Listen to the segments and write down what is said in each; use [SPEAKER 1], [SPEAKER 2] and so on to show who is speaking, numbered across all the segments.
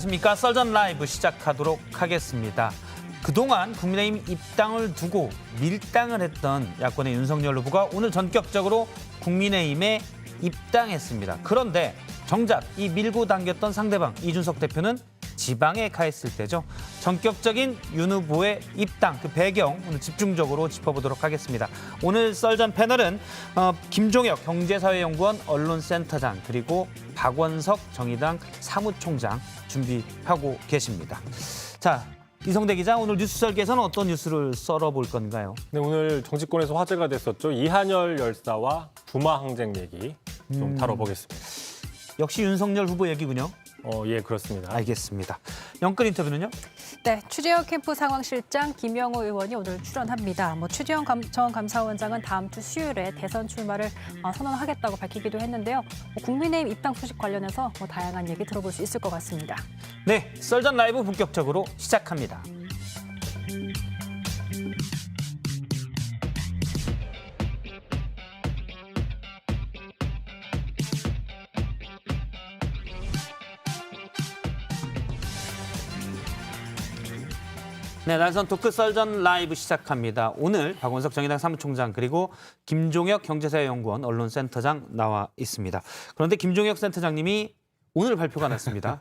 [SPEAKER 1] 안녕하십니까. 썰전 라이브 시작하도록 하겠습니다. 그동안 국민의힘 입당을 두고 밀당을 했던 야권의 윤석열 후보가 오늘 전격적으로 국민의힘에 입당했습니다. 그런데 정작 이 밀고 당겼던 상대방 이준석 대표는 지방에 가 있을 때죠. 전격적인 윤 후보의 입당, 그 배경 오늘 집중적으로 짚어보도록 하겠습니다. 오늘 썰전 패널은 김종혁 경제사회연구원 언론센터장 그리고 박원석 정의당 사무총장 준비하고 계십니다. 자, 이성대 기자, 오늘 뉴스 설계에서는 어떤 뉴스를 썰어볼 건가요?
[SPEAKER 2] 네, 오늘 정치권에서 화제가 됐었죠. 이한열 열사와 부마 항쟁 얘기 좀 다뤄보겠습니다.
[SPEAKER 1] 역시 윤석열 후보 얘기군요.
[SPEAKER 2] 예, 그렇습니다.
[SPEAKER 1] 알겠습니다. 영끌 인터뷰는요?
[SPEAKER 3] 네, 최재형 캠프 상황실장 김영호 의원이 오늘 출연합니다. 최재형 전 감사원장은 다음 주 수요일에 대선 출마를 선언하겠다고 밝히기도 했는데요. 국민의힘 입당 소식 관련해서 다양한 얘기 들어볼 수 있을 것 같습니다.
[SPEAKER 1] 네, 썰전 라이브 본격적으로 시작합니다. 네, 날선 토크 썰전 라이브 시작합니다. 오늘 박원석 정의당 사무총장 그리고 김종혁 경제사회연구원 언론센터장 나와 있습니다. 그런데 김종혁 센터장님이 오늘 발표가 났습니다.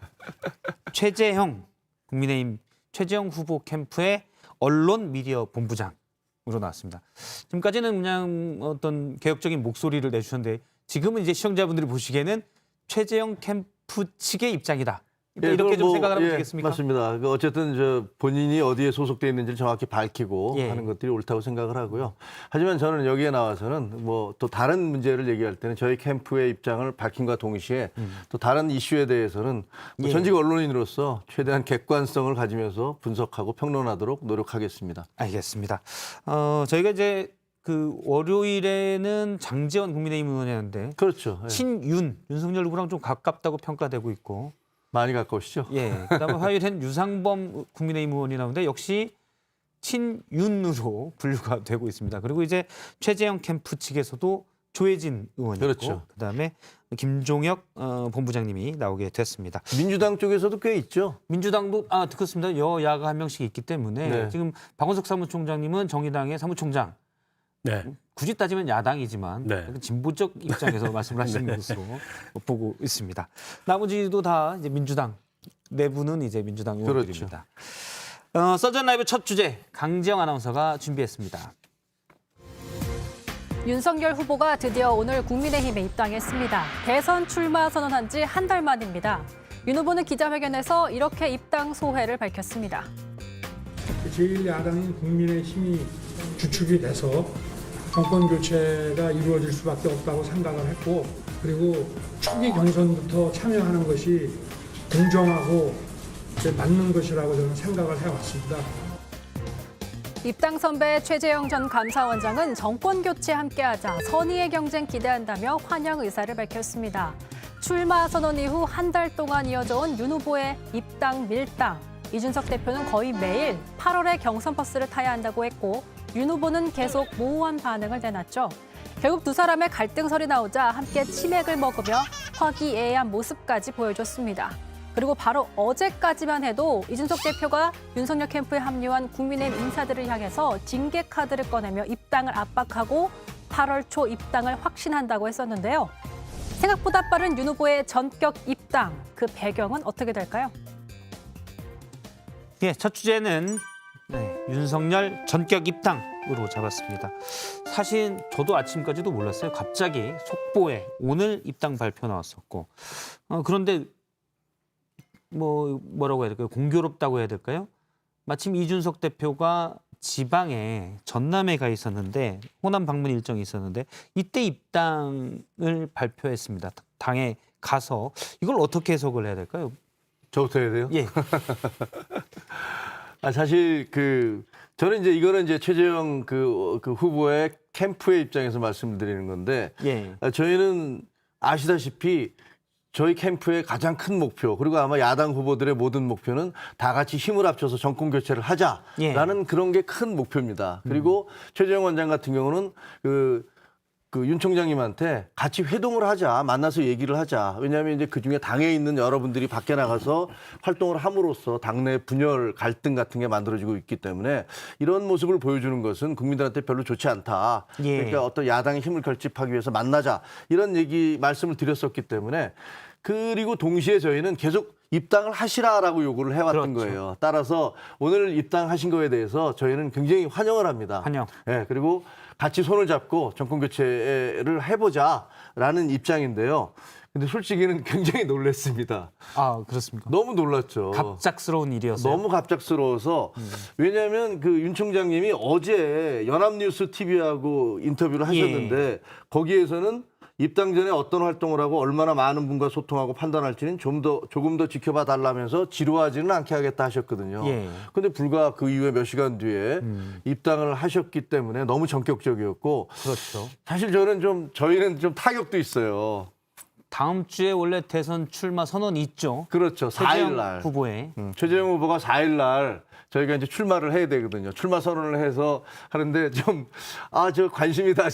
[SPEAKER 1] 최재형 국민의힘 최재형 후보 캠프의 언론 미디어 본부장으로 나왔습니다. 지금까지는 그냥 어떤 개혁적인 목소리를 내주셨는데 지금은 이제 시청자분들이 보시기에는 최재형 캠프 측의 입장이다. 이렇게 좀 생각을 하면 되겠습니까?
[SPEAKER 4] 맞습니다. 어쨌든 본인이 어디에 소속돼 있는지를 정확히 밝히고 하는 것들이 옳다고 생각을 하고요. 하지만 저는 여기에 나와서는 또 다른 문제를 얘기할 때는 저희 캠프의 입장을 밝힌과 동시에 또 다른 이슈에 대해서는 전직 언론인으로서 최대한 객관성을 가지면서 분석하고 평론하도록 노력하겠습니다.
[SPEAKER 1] 알겠습니다. 저희가 이제 그 월요일에는 장제원 국민의힘 의원이었는데
[SPEAKER 4] 그렇죠.
[SPEAKER 1] 윤석열 후보랑 좀 가깝다고 평가되고 있고
[SPEAKER 4] 많이 가까우시죠?
[SPEAKER 1] 예. 그다음에 화요일엔 유상범 국민의힘 의원이 나오는데 역시 친윤으로 분류가 되고 있습니다. 그리고 이제 최재형 캠프 측에서도 조혜진 의원이고
[SPEAKER 4] 그렇죠.
[SPEAKER 1] 그다음에 김종혁 본부장님이 나오게 됐습니다.
[SPEAKER 4] 민주당 쪽에서도 꽤 있죠.
[SPEAKER 1] 민주당도 그렇습니다. 여야가 한 명씩 있기 때문에
[SPEAKER 4] 네.
[SPEAKER 1] 지금 박원석 사무총장님은 정의당의 사무총장.
[SPEAKER 2] 네.
[SPEAKER 1] 굳이 따지면 야당이지만
[SPEAKER 2] 네.
[SPEAKER 1] 진보적 입장에서 말씀을 하시는 것으로 보고 있습니다. 나머지도 다 이제 민주당 내부는 이제 민주당 의원들입니다. 썰전 라이브 첫 주제 강지영 아나운서가 준비했습니다.
[SPEAKER 3] 윤석열 후보가 드디어 오늘 국민의힘에 입당했습니다. 대선 출마 선언한 지 한 달 만입니다. 윤 후보는 기자회견에서 이렇게 입당 소회를 밝혔습니다.
[SPEAKER 5] 제1야당인 국민의힘이 주축이 돼서 정권 교체가 이루어질 수밖에 없다고 생각을 했고, 그리고 초기 경선부터 참여하는 것이 공정하고 맞는 것이라고 저는 생각을 해왔습니다.
[SPEAKER 3] 입당 선배 최재형 전 감사원장은 정권 교체 함께하자 선의의 경쟁 기대한다며 환영 의사를 밝혔습니다. 출마 선언 이후 한 달 동안 이어져온 윤 후보의 입당 밀당. 이준석 대표는 거의 매일 8월에 경선 버스를 타야 한다고 했고 윤 후보는 계속 모호한 반응을 내놨죠. 결국 두 사람의 갈등설이 나오자 함께 치맥을 먹으며 화기애애한 모습까지 보여줬습니다. 그리고 바로 어제까지만 해도 이준석 대표가 윤석열 캠프에 합류한 국민의힘 인사들을 향해서 징계 카드를 꺼내며 입당을 압박하고 8월 초 입당을 확신한다고 했었는데요. 생각보다 빠른 윤 후보의 전격 입당, 그 배경은 어떻게 될까요?
[SPEAKER 1] 예, 첫 주제는 윤석열 전격 입당으로 잡았습니다. 사실 저도 아침까지도 몰랐어요. 갑자기 속보에 오늘 입당 발표 나왔었고 그런데 뭐라고 해야 될까요? 공교롭다고 해야 될까요? 마침 이준석 대표가 지방에 전남에 가 있었는데 호남 방문 일정이 있었는데 이때 입당을 발표했습니다. 당에 가서 이걸 어떻게 해석을 해야 될까요?
[SPEAKER 4] 저부터 해야 돼요?
[SPEAKER 1] 예.
[SPEAKER 4] 사실 저는 이거는 최재형 그 후보의 캠프의 입장에서 말씀드리는 건데 저희는 아시다시피 저희 캠프의 가장 큰 목표 그리고 아마 야당 후보들의 모든 목표는 다 같이 힘을 합쳐서 정권 교체를 하자라는 그런 게 큰 목표입니다. 그리고 최재형 원장 같은 경우는 그 윤 총장님한테 같이 회동을 하자, 만나서 얘기를 하자. 왜냐하면 이제 그 중에 당에 있는 여러분들이 밖에 나가서 활동을 함으로써 당내 분열, 갈등 같은 게 만들어지고 있기 때문에 이런 모습을 보여주는 것은 국민들한테 별로 좋지 않다.
[SPEAKER 1] 예.
[SPEAKER 4] 그러니까 어떤 야당의 힘을 결집하기 위해서 만나자. 이런 말씀을 드렸었기 때문에 그리고 동시에 저희는 계속 입당을 하시라라고 요구를 해왔던
[SPEAKER 1] 그렇죠.
[SPEAKER 4] 거예요. 따라서 오늘 입당하신 거에 대해서 저희는 굉장히 환영을 합니다.
[SPEAKER 1] 환영.
[SPEAKER 4] 예, 그리고 같이 손을 잡고 정권 교체를 해보자라는 입장인데요. 근데 솔직히는 굉장히 놀랐습니다.
[SPEAKER 1] 아, 그렇습니까?
[SPEAKER 4] 너무 놀랐죠.
[SPEAKER 1] 갑작스러운 일이었어요.
[SPEAKER 4] 너무 갑작스러워서 왜냐하면 그 윤 총장님이 어제 연합뉴스 TV하고 인터뷰를 하셨는데 거기에서는 입당 전에 어떤 활동을 하고 얼마나 많은 분과 소통하고 판단할지는 조금 더 지켜봐 달라면서 지루하지는 않게 하겠다 하셨거든요. 근데 불과 그 이후에 몇 시간 뒤에 입당을 하셨기 때문에 너무 전격적이었고
[SPEAKER 1] 그렇죠.
[SPEAKER 4] 사실 저희는 좀 타격도 있어요.
[SPEAKER 1] 다음 주에 원래 대선 출마 선언이 있죠.
[SPEAKER 4] 그렇죠. 4일 날.
[SPEAKER 1] 후보에.
[SPEAKER 4] 최재형 후보가 4일 날 저희가 이제 출마를 해야 되거든요. 출마 선언을 해서 하는데 저 관심이 다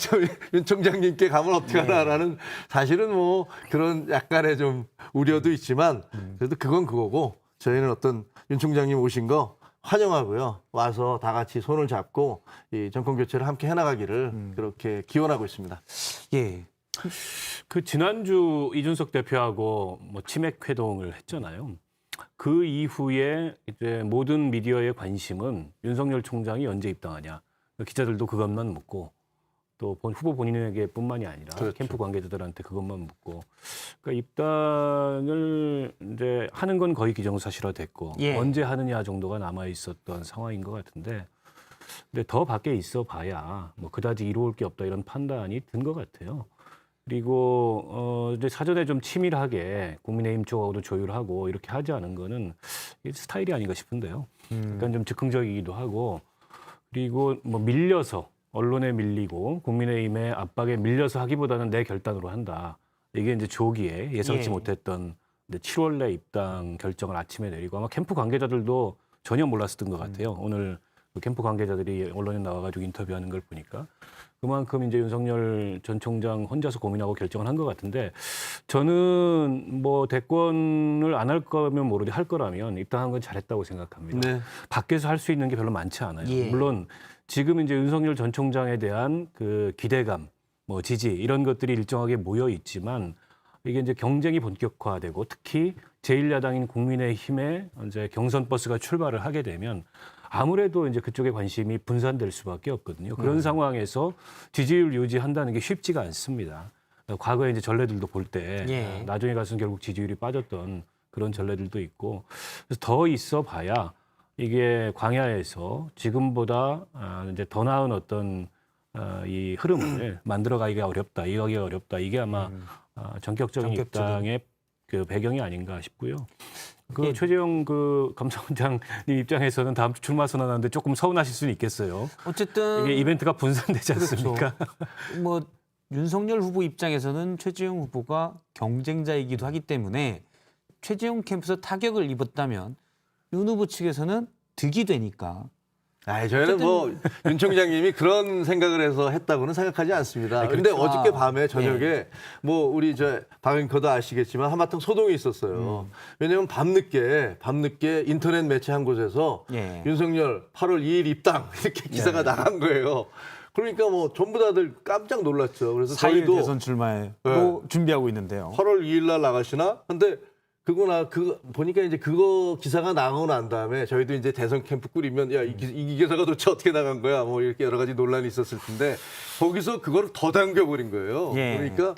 [SPEAKER 4] 윤 총장님께 가면 어떡하나라는 사실은 뭐 그런 약간의 좀 우려도 있지만 그래도 그건 그거고 저희는 어떤 윤 총장님 오신 거 환영하고요. 와서 다 같이 손을 잡고 이 정권 교체를 함께 해나가기를 그렇게 기원하고 있습니다.
[SPEAKER 1] 예.
[SPEAKER 2] 그 지난주 이준석 대표하고 뭐 치맥 회동을 했잖아요. 그 이후에 이제 모든 미디어의 관심은 윤석열 총장이 언제 입당하냐. 기자들도 그것만 묻고 또 후보 본인에게뿐만이 아니라
[SPEAKER 4] 그렇죠.
[SPEAKER 2] 캠프 관계자들한테 그것만 묻고 그러니까 입당을 이제 하는 건 거의 기정사실화됐고
[SPEAKER 1] 예.
[SPEAKER 2] 언제 하느냐 정도가 남아 있었던 상황인 것 같은데 근데 더 밖에 있어 봐야 뭐 그다지 이루어올 게 없다 이런 판단이 든 것 같아요. 그리고 이제 사전에 좀 치밀하게 국민의힘 쪽하고도 조율하고 이렇게 하지 않은 거는 스타일이 아닌가 싶은데요. 약간 좀 즉흥적이기도 하고 그리고 뭐 밀려서 언론에 밀리고 국민의힘의 압박에 밀려서 하기보다는 내 결단으로 한다. 이게 이제 조기에 예상치
[SPEAKER 1] 예.
[SPEAKER 2] 못했던 이제 7월 내 입당 결정을 아침에 내리고 아마 캠프 관계자들도 전혀 몰랐었던 것 같아요. 오늘 그 캠프 관계자들이 언론에 나와가지고 인터뷰하는 걸 보니까 그만큼 이제 윤석열 전 총장 혼자서 고민하고 결정을 한 것 같은데 저는 뭐 대권을 안 할 거면 모르되 할 거라면 입당한 건 잘했다고 생각합니다.
[SPEAKER 4] 네.
[SPEAKER 2] 밖에서 할 수 있는 게 별로 많지 않아요.
[SPEAKER 1] 예.
[SPEAKER 2] 물론 지금 이제 윤석열 전 총장에 대한 그 기대감, 뭐 지지 이런 것들이 일정하게 모여 있지만 이게 이제 경쟁이 본격화되고 특히 제1야당인 국민의힘의 이제 경선 버스가 출발을 하게 되면 아무래도 이제 그쪽에 관심이 분산될 수밖에 없거든요. 그런 상황에서 지지율 유지한다는 게 쉽지가 않습니다. 과거에 이제 전례들도 볼 때
[SPEAKER 1] 예.
[SPEAKER 2] 나중에 가서는 결국 지지율이 빠졌던 그런 전례들도 있고 그래서 더 있어 봐야 이게 광야에서 지금보다 이제 더 나은 어떤 이 흐름을 만들어가기가 어렵다, 이해하기가 어렵다. 이게 아마 전격적인 입당의 그 배경이 아닌가 싶고요. 그
[SPEAKER 1] 예.
[SPEAKER 2] 최재형 그 감사원장님 입장에서는 다음 주 출마 선언하는데 조금 서운하실 수는 있겠어요.
[SPEAKER 1] 어쨌든
[SPEAKER 2] 이게 이벤트가 분산되지
[SPEAKER 1] 그렇죠.
[SPEAKER 2] 않습니까?
[SPEAKER 1] 뭐 윤석열 후보 입장에서는 최재형 후보가 경쟁자이기도 하기 때문에 최재형 캠프에서 타격을 입었다면 윤 후보 측에서는 득이 되니까.
[SPEAKER 4] 저희는 뭐 윤 총장님이 그런 생각을 해서 했다고는 생각하지 않습니다. 그런데
[SPEAKER 2] 그렇죠.
[SPEAKER 4] 어저께 밤에 저녁에 뭐 우리 박 앵커도 아시겠지만 한바탕 소동이 있었어요. 왜냐하면 밤늦게 인터넷 매체 한 곳에서
[SPEAKER 1] 예.
[SPEAKER 4] 윤석열 8월 2일 입당 이렇게 기사가 나간 거예요. 그러니까 뭐 전부 다들 깜짝 놀랐죠. 그래서
[SPEAKER 1] 4일
[SPEAKER 4] 저희도
[SPEAKER 1] 대선 출마에
[SPEAKER 4] 네.
[SPEAKER 1] 준비하고 있는데요.
[SPEAKER 4] 8월 2일 날 나가시나? 근데 그거 보니까 이제 그거 기사가 나가고 난 다음에 저희도 이제 대선 캠프 꾸리면 야, 이 기사가 도대체 어떻게 나간 거야? 뭐 이렇게 여러 가지 논란이 있었을 텐데 거기서 그걸 더 당겨버린 거예요.
[SPEAKER 1] 예.
[SPEAKER 4] 그러니까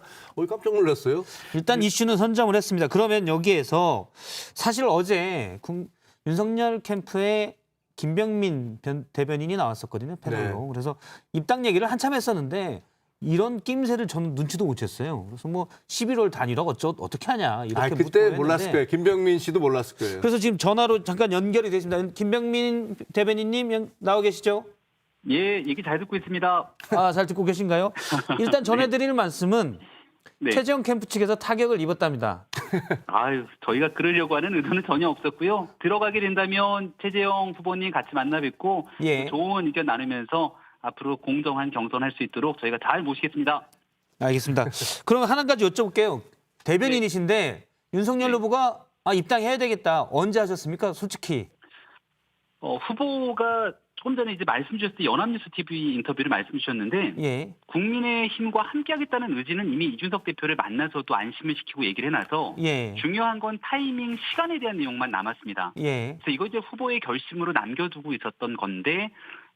[SPEAKER 4] 깜짝 놀랐어요.
[SPEAKER 1] 일단 이슈는 선점을 했습니다. 그러면 여기에서 사실 어제 윤석열 캠프에 김병민 대변인이 나왔었거든요. 패널로.
[SPEAKER 4] 네.
[SPEAKER 1] 그래서 입당 얘기를 한참 했었는데 이런 낌새를 저는 눈치도 못 챘어요. 그래서 뭐 11월 단일화 어떻게 하냐 이렇게
[SPEAKER 4] 그때
[SPEAKER 1] 묻고
[SPEAKER 4] 몰랐을
[SPEAKER 1] 했는데
[SPEAKER 4] 거예요. 김병민 씨도 몰랐을 거예요.
[SPEAKER 1] 그래서 지금 전화로 잠깐 연결이 됐습니다. 김병민 대변인님 나와 계시죠?
[SPEAKER 6] 예, 얘기 잘 듣고 있습니다.
[SPEAKER 1] 잘 듣고 계신가요? 일단 전해드릴 말씀은
[SPEAKER 6] 네.
[SPEAKER 1] 최재형 캠프 측에서 타격을 입었답니다.
[SPEAKER 6] 저희가 그러려고 하는 의도는 전혀 없었고요. 들어가게 된다면 최재형 후보님 같이 만나 뵙고
[SPEAKER 1] 예.
[SPEAKER 6] 좋은 의견 나누면서 앞으로 공정한 경선할 수 있도록 저희가 잘 모시겠습니다.
[SPEAKER 1] 알겠습니다. 그럼 한 가지 여쭤볼게요. 대변인이신데 윤석열 후보가 입당해야 되겠다. 언제 하셨습니까? 솔직히.
[SPEAKER 6] 후보가 조금 전에 이제 말씀 주셨을 때 연합뉴스 TV 인터뷰를 말씀 주셨는데
[SPEAKER 1] 예.
[SPEAKER 6] 국민의힘과 함께하겠다는 의지는 이미 이준석 대표를 만나서도 안심을 시키고 얘기를 해놔서
[SPEAKER 1] 예.
[SPEAKER 6] 중요한 건 타이밍, 시간에 대한 내용만 남았습니다.
[SPEAKER 1] 예.
[SPEAKER 6] 그래서 이거 이제 후보의 결심으로 남겨두고 있었던 건데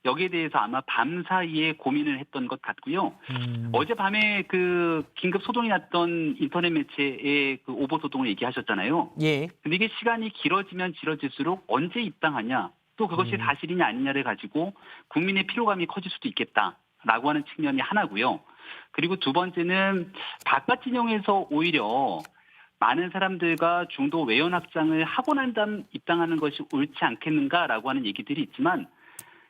[SPEAKER 6] 여기에 대해서 아마 밤 사이에 고민을 했던 것 같고요. 어젯밤에 그 긴급 소동이 났던 인터넷 매체의 그 오보 소동을 얘기하셨잖아요.
[SPEAKER 1] 예.
[SPEAKER 6] 근데 이게 시간이 길어지면 길어질수록 언제 입당하냐, 또 그것이 사실이냐 아니냐를 가지고 국민의 피로감이 커질 수도 있겠다라고 하는 측면이 하나고요. 그리고 두 번째는 바깥 진영에서 오히려 많은 사람들과 중도 외연 확장을 하고 난 다음 입당하는 것이 옳지 않겠는가라고 하는 얘기들이 있지만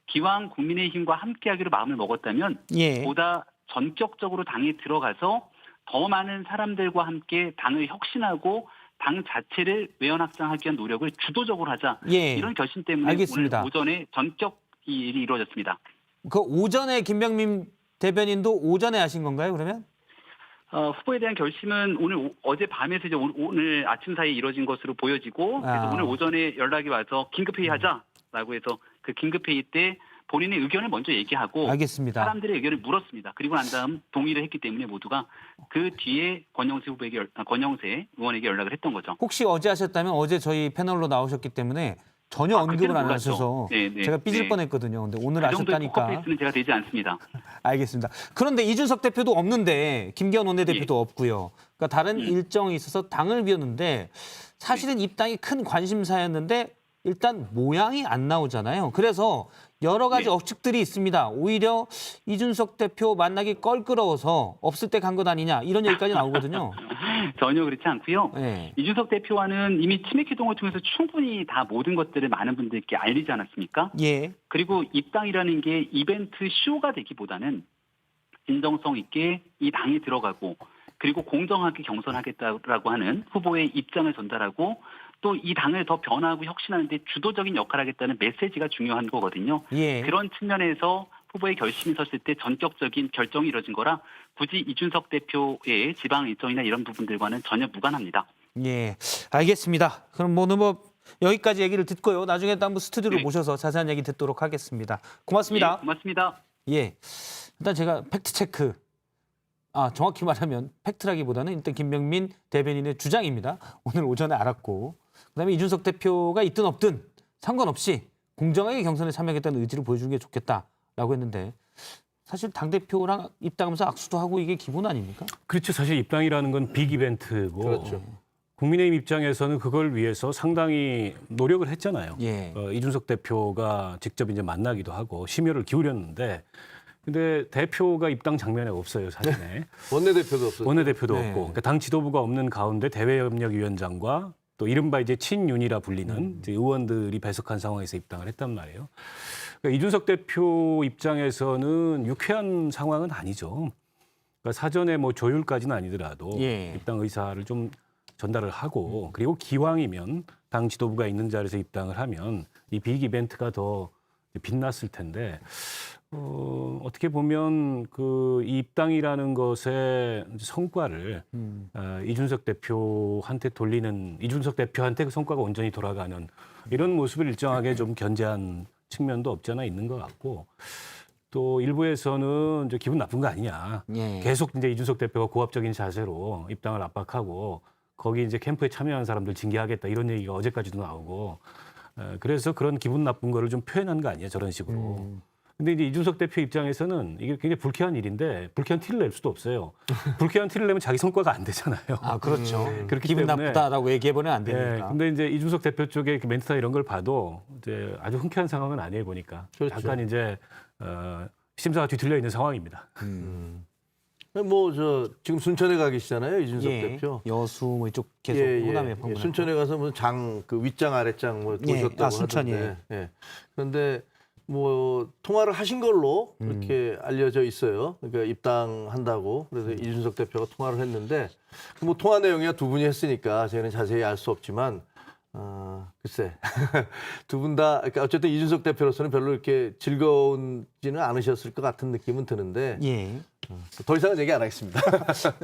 [SPEAKER 6] 기왕 국민의힘과 함께하기로 마음을 먹었다면
[SPEAKER 1] 예.
[SPEAKER 6] 보다 전격적으로 당에 들어가서 더 많은 사람들과 함께 당을 혁신하고 당 자체를 외연 확장하기 위한 노력을 주도적으로 하자.
[SPEAKER 1] 예.
[SPEAKER 6] 이런 결심 때문에
[SPEAKER 1] 알겠습니다.
[SPEAKER 6] 오늘 오전에 전격 이 일이 이루어졌습니다.
[SPEAKER 1] 그 오전에 김병민 대변인도 오전에 하신 건가요, 그러면?
[SPEAKER 6] 후보에 대한 결심은 어제 밤에서 이제 오늘 아침 사이에 이루어진 것으로 보여지고 그래서 오늘 오전에 연락이 와서 긴급회의하자라고 해서 그 긴급회의 때 본인의 의견을 먼저 얘기하고
[SPEAKER 1] 알겠습니다.
[SPEAKER 6] 사람들의 의견을 물었습니다. 그리고 난 다음 동의를 했기 때문에 모두가 그 뒤에 권영세 의원에게 연락을 했던 거죠.
[SPEAKER 1] 혹시 어제 하셨다면 어제 저희 패널로 나오셨기 때문에 전혀 언급을
[SPEAKER 6] 그때는
[SPEAKER 1] 안
[SPEAKER 6] 몰랐죠.
[SPEAKER 1] 하셔서
[SPEAKER 6] 네.
[SPEAKER 1] 제가 삐질 뻔했거든요. 근데 오늘
[SPEAKER 6] 그 정도의
[SPEAKER 1] 아셨다니까.
[SPEAKER 6] 포커페이스는 제가 되지 않습니다.
[SPEAKER 1] 알겠습니다. 그런데 이준석 대표도 없는데 김기현 원내대표도 없고요. 그러니까 다른 일정이 있어서 당을 비웠는데 사실은 입당이 큰 관심사였는데 일단 모양이 안 나오잖아요. 그래서 여러 가지 억측들이 있습니다. 오히려 이준석 대표 만나기 껄끄러워서 없을 때 간 것 아니냐 이런 얘기까지 나오거든요.
[SPEAKER 6] 전혀 그렇지 않고요.
[SPEAKER 1] 네.
[SPEAKER 6] 이준석 대표와는 이미 치맥 회동을 통해서 충분히 다 모든 것들을 많은 분들께 알리지 않았습니까?
[SPEAKER 1] 예.
[SPEAKER 6] 그리고 입당이라는 게 이벤트 쇼가 되기보다는 진정성 있게 이 당에 들어가고 그리고 공정하게 경선하겠다라고 하는 후보의 입장을 전달하고 또 이 당을 더 변화하고 혁신하는 데 주도적인 역할을 하겠다는 메시지가 중요한 거거든요.
[SPEAKER 1] 예.
[SPEAKER 6] 그런 측면에서 후보의 결심이 섰을 때 전격적인 결정이 이뤄진 거라 굳이 이준석 대표의 지방 일정이나 이런 부분들과는 전혀 무관합니다.
[SPEAKER 1] 예. 알겠습니다. 그럼 오늘 여기까지 얘기를 듣고요. 나중에 또 한번 스튜디오로
[SPEAKER 6] 네.
[SPEAKER 1] 모셔서 자세한 얘기 듣도록 하겠습니다. 고맙습니다.
[SPEAKER 6] 예, 고맙습니다.
[SPEAKER 1] 예. 일단 제가 팩트 체크. 정확히 말하면 팩트라기보다는 일단 김병민 대변인의 주장입니다. 오늘 오전에 알았고. 그다음에 이준석 대표가 있든 없든 상관없이 공정하게 경선에 참여하겠다는 의지를 보여주는 게 좋겠다라고 했는데 사실 당대표랑 입당하면서 악수도 하고 이게 기본 아닙니까?
[SPEAKER 2] 그렇죠. 사실 입당이라는 건 빅 이벤트고
[SPEAKER 4] 그렇죠.
[SPEAKER 2] 국민의힘 입장에서는 그걸 위해서 상당히 노력을 했잖아요.
[SPEAKER 1] 예.
[SPEAKER 2] 이준석 대표가 직접 이제 만나기도 하고 심혈을 기울였는데 근데 대표가 입당 장면에 없어요, 사진에.
[SPEAKER 4] 원내대표도 없어요.
[SPEAKER 2] 원내대표도
[SPEAKER 1] 네.
[SPEAKER 2] 없고 그러니까 당 지도부가 없는 가운데 대외협력위원장과 또 이른바 이제 친윤이라 불리는 이제 의원들이 배석한 상황에서 입당을 했단 말이에요. 그러니까 이준석 대표 입장에서는 유쾌한 상황은 아니죠. 그러니까 사전에 조율까지는 아니더라도
[SPEAKER 1] 예.
[SPEAKER 2] 입당 의사를 좀 전달을 하고 그리고 기왕이면 당 지도부가 있는 자리에서 입당을 하면 이 빅 이벤트가 더 빛났을 텐데 어떻게 보면 이 입당이라는 것의 성과를 이준석 대표한테 돌리는 이준석 대표한테 그 성과가 온전히 돌아가는 이런 모습을 일정하게 좀 견제한 측면도 없지 않아 있는 것 같고 또 일부에서는 이제 기분 나쁜 거 아니냐.
[SPEAKER 1] 예.
[SPEAKER 2] 계속 이제 이준석 대표가 고압적인 자세로 입당을 압박하고 거기 이제 캠프에 참여한 사람들 징계하겠다 이런 얘기가 어제까지도 나오고 그래서 그런 기분 나쁜 거를 좀 표현한 거 아니에요 저런 식으로. 근데 이제 이준석 대표 입장에서는 이게 굉장히 불쾌한 일인데 불쾌한 티를 낼 수도 없어요. 불쾌한 티를 내면 자기 성과가 안 되잖아요.
[SPEAKER 1] 그렇죠.
[SPEAKER 2] 그렇기
[SPEAKER 1] 기분
[SPEAKER 2] 때문에
[SPEAKER 1] 나쁘다라고 얘기해보면 안
[SPEAKER 2] 네,
[SPEAKER 1] 되니까.
[SPEAKER 2] 근데 이제 이준석 대표 쪽의 멘트나 이런 걸 봐도 이제 아주 흔쾌한 상황은 아니에요 보니까.
[SPEAKER 4] 그렇죠.
[SPEAKER 2] 약간 이제 심사가 뒤틀려 있는 상황입니다.
[SPEAKER 4] 지금 순천에 가 계시잖아요, 이준석
[SPEAKER 1] 예.
[SPEAKER 4] 대표.
[SPEAKER 1] 여수 이쪽 계속 호남에 방문하고.
[SPEAKER 4] 순천에 가서 윗장 아랫장 보셨다고
[SPEAKER 1] 순천이에요.
[SPEAKER 4] 하던데. 예. 그런데 통화를 하신 걸로 이렇게 알려져 있어요. 그러니까 입당한다고. 그래서 이준석 대표가 통화를 했는데 통화 내용이야 두 분이 했으니까 저희는 자세히 알 수 없지만 글쎄 두 분 다 그러니까 어쨌든 이준석 대표로서는 별로 이렇게 즐거운지는 않으셨을 것 같은 느낌은 드는데
[SPEAKER 1] 예.
[SPEAKER 4] 더 이상은 얘기 안 하겠습니다.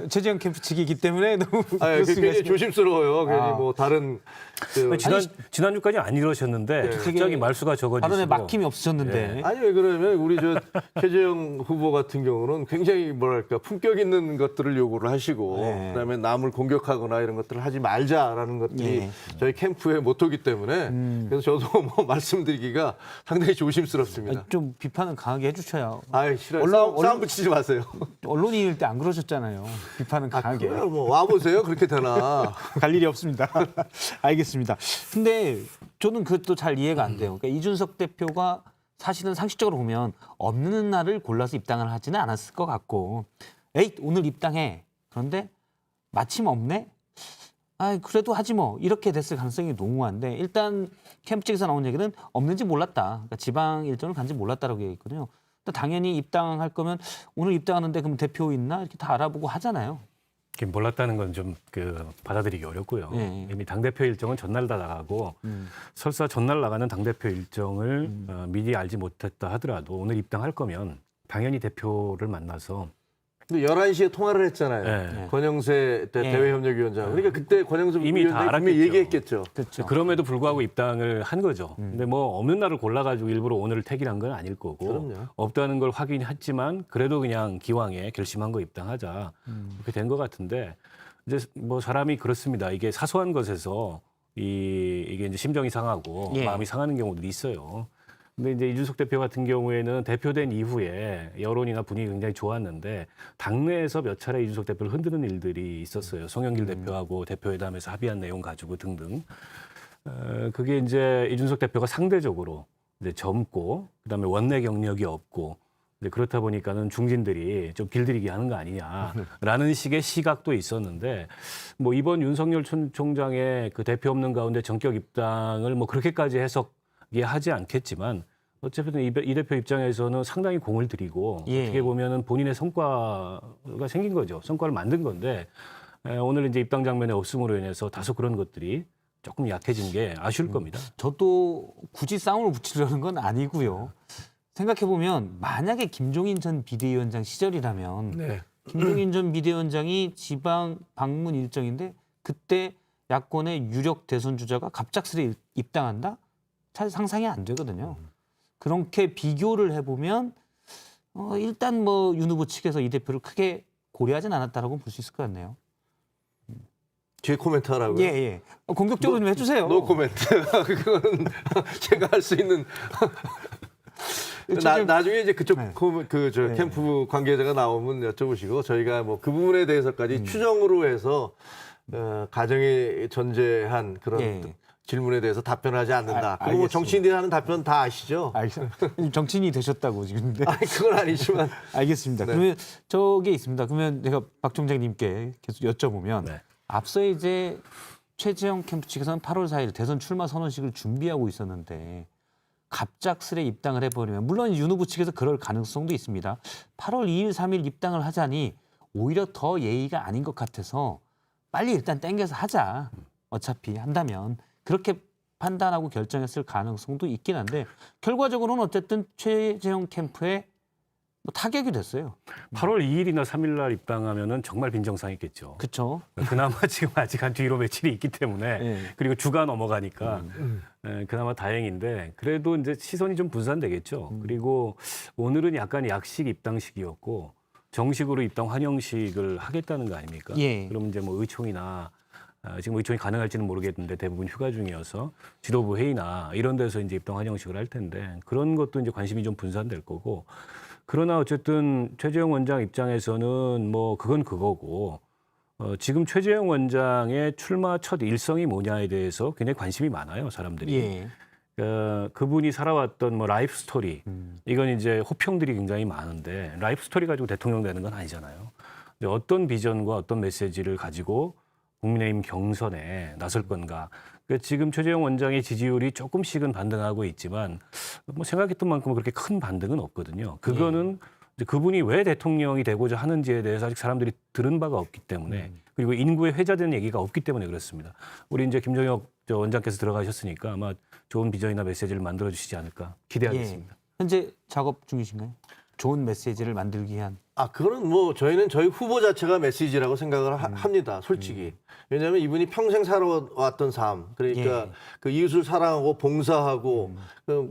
[SPEAKER 1] 최재형 캠프 측이기 때문에 너무
[SPEAKER 4] 굉장히 조심스러워요. 괜히
[SPEAKER 1] 아.
[SPEAKER 4] 뭐 다른
[SPEAKER 2] 지난주까지 안 이러셨는데 갑자기 말수가 적어지시고
[SPEAKER 1] 발언에 막힘이 없으셨는데
[SPEAKER 4] 아니 왜 그러면 우리 저 최재형 후보 같은 경우는 굉장히 뭐랄까 품격 있는 것들을 요구를 하시고
[SPEAKER 1] 네.
[SPEAKER 4] 그다음에 남을 공격하거나 이런 것들을 하지 말자라는 것들이
[SPEAKER 1] 예.
[SPEAKER 4] 저희 캠프의 모토기 때문에 그래서 저도 뭐 말씀드리기가 상당히 조심스럽습니다.
[SPEAKER 1] 좀 비판은 강하게 해주셔야.
[SPEAKER 4] 아이 싫어요.
[SPEAKER 1] 언론-
[SPEAKER 4] 싸움 붙이지 마세요.
[SPEAKER 1] 언론인일 때 안 그러셨잖아요. 비판은 강하게.
[SPEAKER 4] 그래요, 뭐 와보세요. 그렇게 되나.
[SPEAKER 1] 갈 일이 없습니다. 알겠습니다. 근데 저는 그것도 잘 이해가 안 돼요. 그러니까 이준석 대표가 사실은 상식적으로 보면 없는 날을 골라서 입당을 하지는 않았을 것 같고, 에이 오늘 입당해. 그런데 마침 없네. 아 그래도 하지 뭐 이렇게 됐을 가능성이 농후한데 일단 캠프 측에서 나온 얘기는 없는지 몰랐다. 그러니까 지방 일정을 간지 몰랐다라고 얘기했거든요. 당연히 입당할 거면 오늘 입당하는데 그럼 대표 있나 이렇게 다 알아보고 하잖아요.
[SPEAKER 2] 몰랐다는 건 좀 받아들이기 어렵고요.
[SPEAKER 1] 예.
[SPEAKER 2] 이미 당대표 일정은 전날 다 나가고 설사 전날 나가는 당대표 일정을 미리 알지 못했다 하더라도 오늘 입당할 거면 당연히 대표를 만나서
[SPEAKER 4] 근데 11시에 통화를 했잖아요.
[SPEAKER 2] 네.
[SPEAKER 4] 권영세 대외협력위원장. 그러니까 그때 권영세
[SPEAKER 2] 이미 다
[SPEAKER 4] 위원장이 분명히
[SPEAKER 2] 알았겠죠.
[SPEAKER 4] 얘기했겠죠.
[SPEAKER 1] 그렇죠.
[SPEAKER 2] 그럼에도 불구하고 입당을 한 거죠. 근데 뭐 없는 날을 골라가지고 일부러 오늘을 택일한 건 아닐 거고
[SPEAKER 4] 그럼요.
[SPEAKER 2] 없다는 걸 확인했지만 그래도 그냥 기왕에 결심한 거 입당하자 그렇게 된 것 같은데 이제 뭐 사람이 그렇습니다. 이게 사소한 것에서 이게 이제 심정이 상하고
[SPEAKER 1] 예.
[SPEAKER 2] 마음이 상하는 경우들이 있어요. 근데 이제 이준석 대표 같은 경우에는 대표된 이후에 여론이나 분위기 굉장히 좋았는데 당내에서 몇 차례 이준석 대표를 흔드는 일들이 있었어요. 송영길 대표하고 대표회담에서 합의한 내용 가지고 등등. 그게 이제 이준석 대표가 상대적으로 이제 젊고 그다음에 원내 경력이 없고 이제 그렇다 보니까는 중진들이 좀 길들이기 하는 거 아니냐라는 식의 시각도 있었는데 뭐 이번 윤석열 총장의 그 대표 없는 가운데 전격 입당을 뭐 그렇게까지 하지 않겠지만 어쨌든 이 대표 입장에서는 상당히 공을 들이고
[SPEAKER 1] 예.
[SPEAKER 2] 어떻게 보면은 본인의 성과가 생긴 거죠. 성과를 만든 건데 오늘 이제 입당 장면에 없음으로 인해서 다소 그런 것들이 조금 약해진 게 아쉬울 겁니다.
[SPEAKER 1] 저도 굳이 싸움을 붙이려는 건 아니고요. 생각해보면 만약에 김종인 전 비대위원장 시절이라면
[SPEAKER 5] 네.
[SPEAKER 1] 김종인 전 비대위원장이 지방 방문 일정인데 그때 야권의 유력 대선 주자가 갑작스레 입당한다? 사실 상상이 안 되거든요. 그렇게 비교를 해보면 일단 뭐 윤 후보 측에서 이 대표를 크게 고려하진 않았다라고 볼 수 있을 것 같네요.
[SPEAKER 4] 제 코멘트 하라고요?
[SPEAKER 1] 예. 공격적으로 좀 해주세요.
[SPEAKER 4] 노 코멘트. 그거는 제가 할 수 있는. 나중에 이제 그쪽
[SPEAKER 1] 네.
[SPEAKER 4] 캠프 관계자가 나오면 여쭤보시고 저희가 뭐 그 부분에 대해서까지 추정으로 해서 가정이 전제한 그런
[SPEAKER 1] 예.
[SPEAKER 4] 질문에 대해서 답변을 하지 않는다. 그리고 뭐
[SPEAKER 1] 알겠습니다.
[SPEAKER 4] 정치인들이 하는 답변 다 아시죠?
[SPEAKER 1] 정치인이 되셨다고 지금. 네.
[SPEAKER 4] 아니 그건 아니지만
[SPEAKER 1] 알겠습니다.
[SPEAKER 4] 네.
[SPEAKER 1] 그러면 저게 있습니다. 그러면 제가 박 총장님께 계속 여쭤보면
[SPEAKER 2] 네.
[SPEAKER 1] 앞서 이제 최재형 캠프 측에서는 8월 4일 대선 출마 선언식을 준비하고 있었는데 갑작스레 입당을 해버리면 물론 윤 후보 측에서 그럴 가능성도 있습니다. 8월 2일, 3일 입당을 하자니 오히려 더 예의가 아닌 것 같아서 빨리 일단 땡겨서 하자. 어차피 한다면. 그렇게 판단하고 결정했을 가능성도 있긴 한데 결과적으로는 어쨌든 최재형 캠프에 뭐 타격이 됐어요.
[SPEAKER 2] 8월 2일이나 3일 날 입당하면은 정말 빈정상했겠죠.
[SPEAKER 1] 그렇죠.
[SPEAKER 2] 그나마 지금 아직 한 뒤로 며칠이 있기 때문에
[SPEAKER 1] 예.
[SPEAKER 2] 그리고 주가 넘어가니까 그나마 다행인데 그래도 이제 시선이 좀 분산되겠죠. 그리고 오늘은 약간 약식 입당식이었고 정식으로 입당 환영식을 하겠다는 거 아닙니까?
[SPEAKER 1] 예.
[SPEAKER 2] 그럼 이제 뭐 의총이나 지금 의총이 가능할지는 모르겠는데 대부분 휴가 중이어서 지도부 회의나 이런 데서 이제 입당 환영식을 할 텐데 그런 것도 이제 관심이 좀 분산될 거고 그러나 어쨌든 최재형 원장 입장에서는 뭐 그건 그거고 지금 최재형 원장의 출마 첫 일성이 뭐냐에 대해서 굉장히 관심이 많아요 사람들이.
[SPEAKER 1] 예.
[SPEAKER 2] 그분이 살아왔던 뭐 라이프 스토리 이건 이제 호평들이 굉장히 많은데 라이프 스토리 가지고 대통령 되는 건 아니잖아요. 근데 어떤 비전과 어떤 메시지를 가지고 국민의힘 경선에 나설 건가. 그러니까 지금 최재형 원장의 지지율이 조금씩은 반등하고 있지만 뭐 생각했던 만큼 그렇게 큰 반등은 없거든요. 그거는 이제 그분이 왜 대통령이 되고자 하는지에 대해서 아직 사람들이 들은 바가 없기 때문에 그리고 인구에 회자되는 얘기가 없기 때문에 그렇습니다. 우리 이제 김종혁 원장께서 들어가셨으니까 아마 좋은 비전이나 메시지를 만들어 주시지 않을까 기대하겠습니다.
[SPEAKER 1] 현재 작업 중이신가요? 좋은 메시지를 만들기 위한.
[SPEAKER 4] 그거는 뭐 저희는 저희 후보 자체가 메시지라고 생각을 합니다. 솔직히. 왜냐하면 이분이 평생 살아왔던 삶, 그러니까
[SPEAKER 1] 예.
[SPEAKER 4] 그 이웃을 사랑하고 봉사하고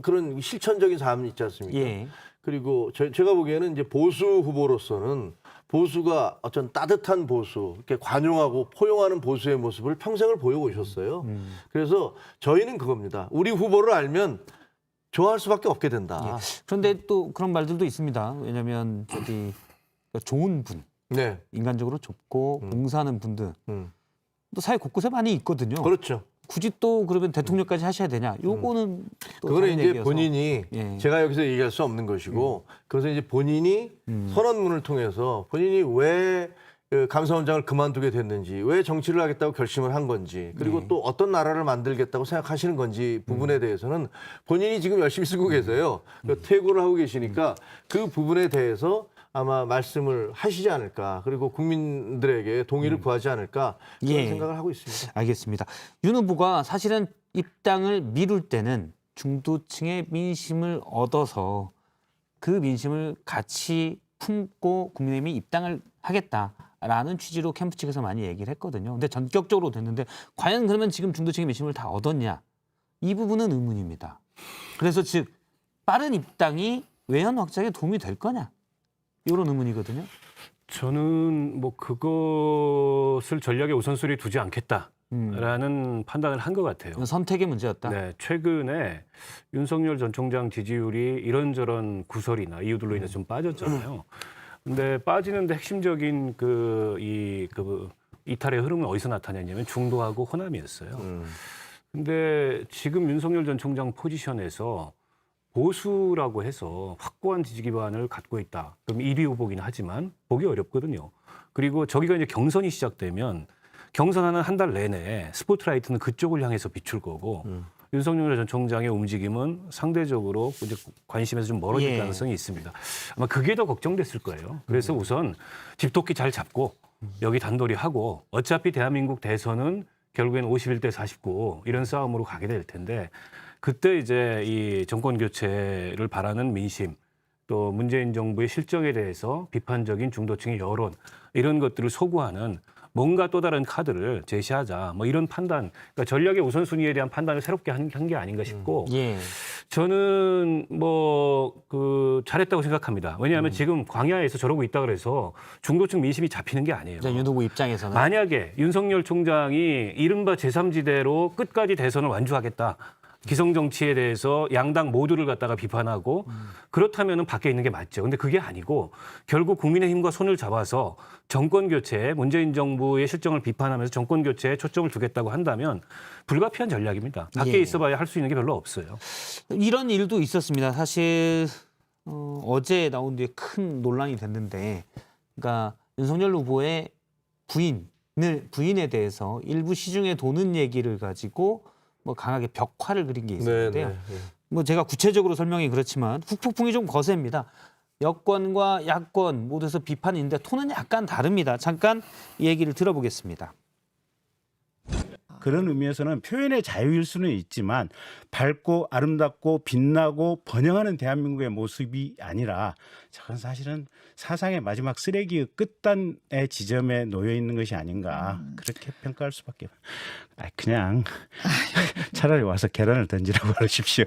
[SPEAKER 4] 그런 실천적인 삶이 있지 않습니까?
[SPEAKER 1] 예.
[SPEAKER 4] 그리고 제가 보기에는 이제 보수 후보로서는 보수가 어떤 따뜻한 보수, 이렇게 관용하고 포용하는 보수의 모습을 평생을 보여오셨어요. 그래서 저희는 그겁니다. 우리 후보를 알면 좋아할 수밖에 없게 된다.
[SPEAKER 1] 그런데 또 그런 말들도 있습니다. 왜냐하면 저기 좋은 분,
[SPEAKER 4] 네.
[SPEAKER 1] 인간적으로 좁고 봉사하는 분들
[SPEAKER 4] 음.
[SPEAKER 1] 또 사회 곳곳에 많이 있거든요.
[SPEAKER 4] 그렇죠.
[SPEAKER 1] 굳이 또 그러면 대통령까지 하셔야 되냐? 요거는 또
[SPEAKER 4] 그거는
[SPEAKER 1] 다른
[SPEAKER 4] 이제
[SPEAKER 1] 얘기여서.
[SPEAKER 4] 본인이
[SPEAKER 1] 예.
[SPEAKER 4] 제가 여기서 얘기할 수 없는 것이고 그것은 이제 본인이 선언문을 통해서 본인이 왜 감사원장을 그만두게 됐는지, 왜 정치를 하겠다고 결심을 한 건지, 그리고 또 어떤 나라를 만들겠다고 생각하시는 건지 부분에 대해서는 본인이 지금 열심히 쓰고 계세요. 퇴고를 하고 계시니까 그 부분에 대해서 아마 말씀을 하시지 않을까, 그리고 국민들에게 동의를 구하지 않을까 그런
[SPEAKER 1] 예.
[SPEAKER 4] 생각을 하고 있습니다.
[SPEAKER 1] 알겠습니다. 윤 후보가 사실은 입당을 미룰 때는 중도층의 민심을 얻어서 그 민심을 같이 품고 국민의힘이 입당을 하겠다라는 취지로 캠프 측에서 많이 얘기를 했거든요. 근데 전격적으로 됐는데 과연 그러면 지금 중도층의 민심을 다 얻었냐? 이 부분은 의문입니다. 그래서 즉 빠른 입당이 외연 확장에 도움이 될 거냐? 이런 의문이거든요.
[SPEAKER 2] 저는 뭐 그것을 전략의 우선순위에 두지 않겠다라는 판단을 한 것 같아요.
[SPEAKER 1] 선택의 문제였다.
[SPEAKER 2] 네, 최근에 윤석열 전 총장 지지율이 이런저런 구설이나 이유들로 인해서 좀 빠졌잖아요. 근데 빠지는데 핵심적인 이탈의 흐름은 어디서 나타났냐면 중도하고 호남이었어요. 근데 지금 윤석열 전 총장 포지션에서 보수라고 해서 확고한 지지 기반을 갖고 있다. 그럼 1위 후보긴 하지만 보기 어렵거든요. 그리고 저기가 이제 경선이 시작되면 경선하는 한 달 내내 스포트라이트는 그쪽을 향해서 비출 거고 윤석열 전 총장의 움직임은 상대적으로 이제 관심에서 좀 멀어질
[SPEAKER 1] 예.
[SPEAKER 2] 가능성이 있습니다. 아마 그게 더 걱정됐을 거예요. 그래서 우선 집토끼 잘 잡고 여기 단돌이 하고 어차피 대한민국 대선은 결국엔 51대 49 이런 싸움으로 가게 될 텐데 그때 이제 이 정권 교체를 바라는 민심 또 문재인 정부의 실정에 대해서 비판적인 중도층의 여론 이런 것들을 소구하는 뭔가 또 다른 카드를 제시하자 뭐 이런 판단 그러니까 전략의 우선순위에 대한 판단을 새롭게 한 게 아닌가 싶고
[SPEAKER 1] 예.
[SPEAKER 2] 저는 잘했다고 생각합니다. 왜냐하면 지금 광야에서 저러고 있다 그래서 중도층 민심이 잡히는 게 아니에요.
[SPEAKER 1] 윤 후보 입장에서는
[SPEAKER 2] 만약에 윤석열 총장이 이른바 제3지대로 끝까지 대선을 완주하겠다. 기성정치에 대해서 양당 모두를 갖다가 비판하고 그렇다면 밖에 있는 게 맞죠. 근데 그게 아니고 결국 국민의힘과 손을 잡아서 정권 교체에 문재인 정부의 실정을 비판하면서 정권 교체에 초점을 두겠다고 한다면 불가피한 전략입니다. 밖에
[SPEAKER 1] 예.
[SPEAKER 2] 있어봐야 할 수 있는 게 별로 없어요.
[SPEAKER 1] 이런 일도 있었습니다. 사실 어제 나온 뒤에 큰 논란이 됐는데, 그러니까 윤석열 후보의 부인에 대해서 일부 시중에 도는 얘기를 가지고 뭐 강하게 벽화를 그린 게 있었는데요. 뭐 제가 구체적으로 설명이 그렇지만 후폭풍이 좀 거셉니다. 여권과 야권 모두에서 비판이 있는데 톤은 약간 다릅니다. 잠깐 이 얘기를 들어보겠습니다.
[SPEAKER 7] 그런 의미에서는 표현의 자유일 수는 있지만 밝고 아름답고 빛나고 번영하는 대한민국의 모습이 아니라 저건 사실은 사상의 마지막 쓰레기의 끝단의 지점에 놓여 있는 것이 아닌가 그렇게 평가할 수밖에. 그냥 차라리 와서 계란을 던지라고 그러십시오.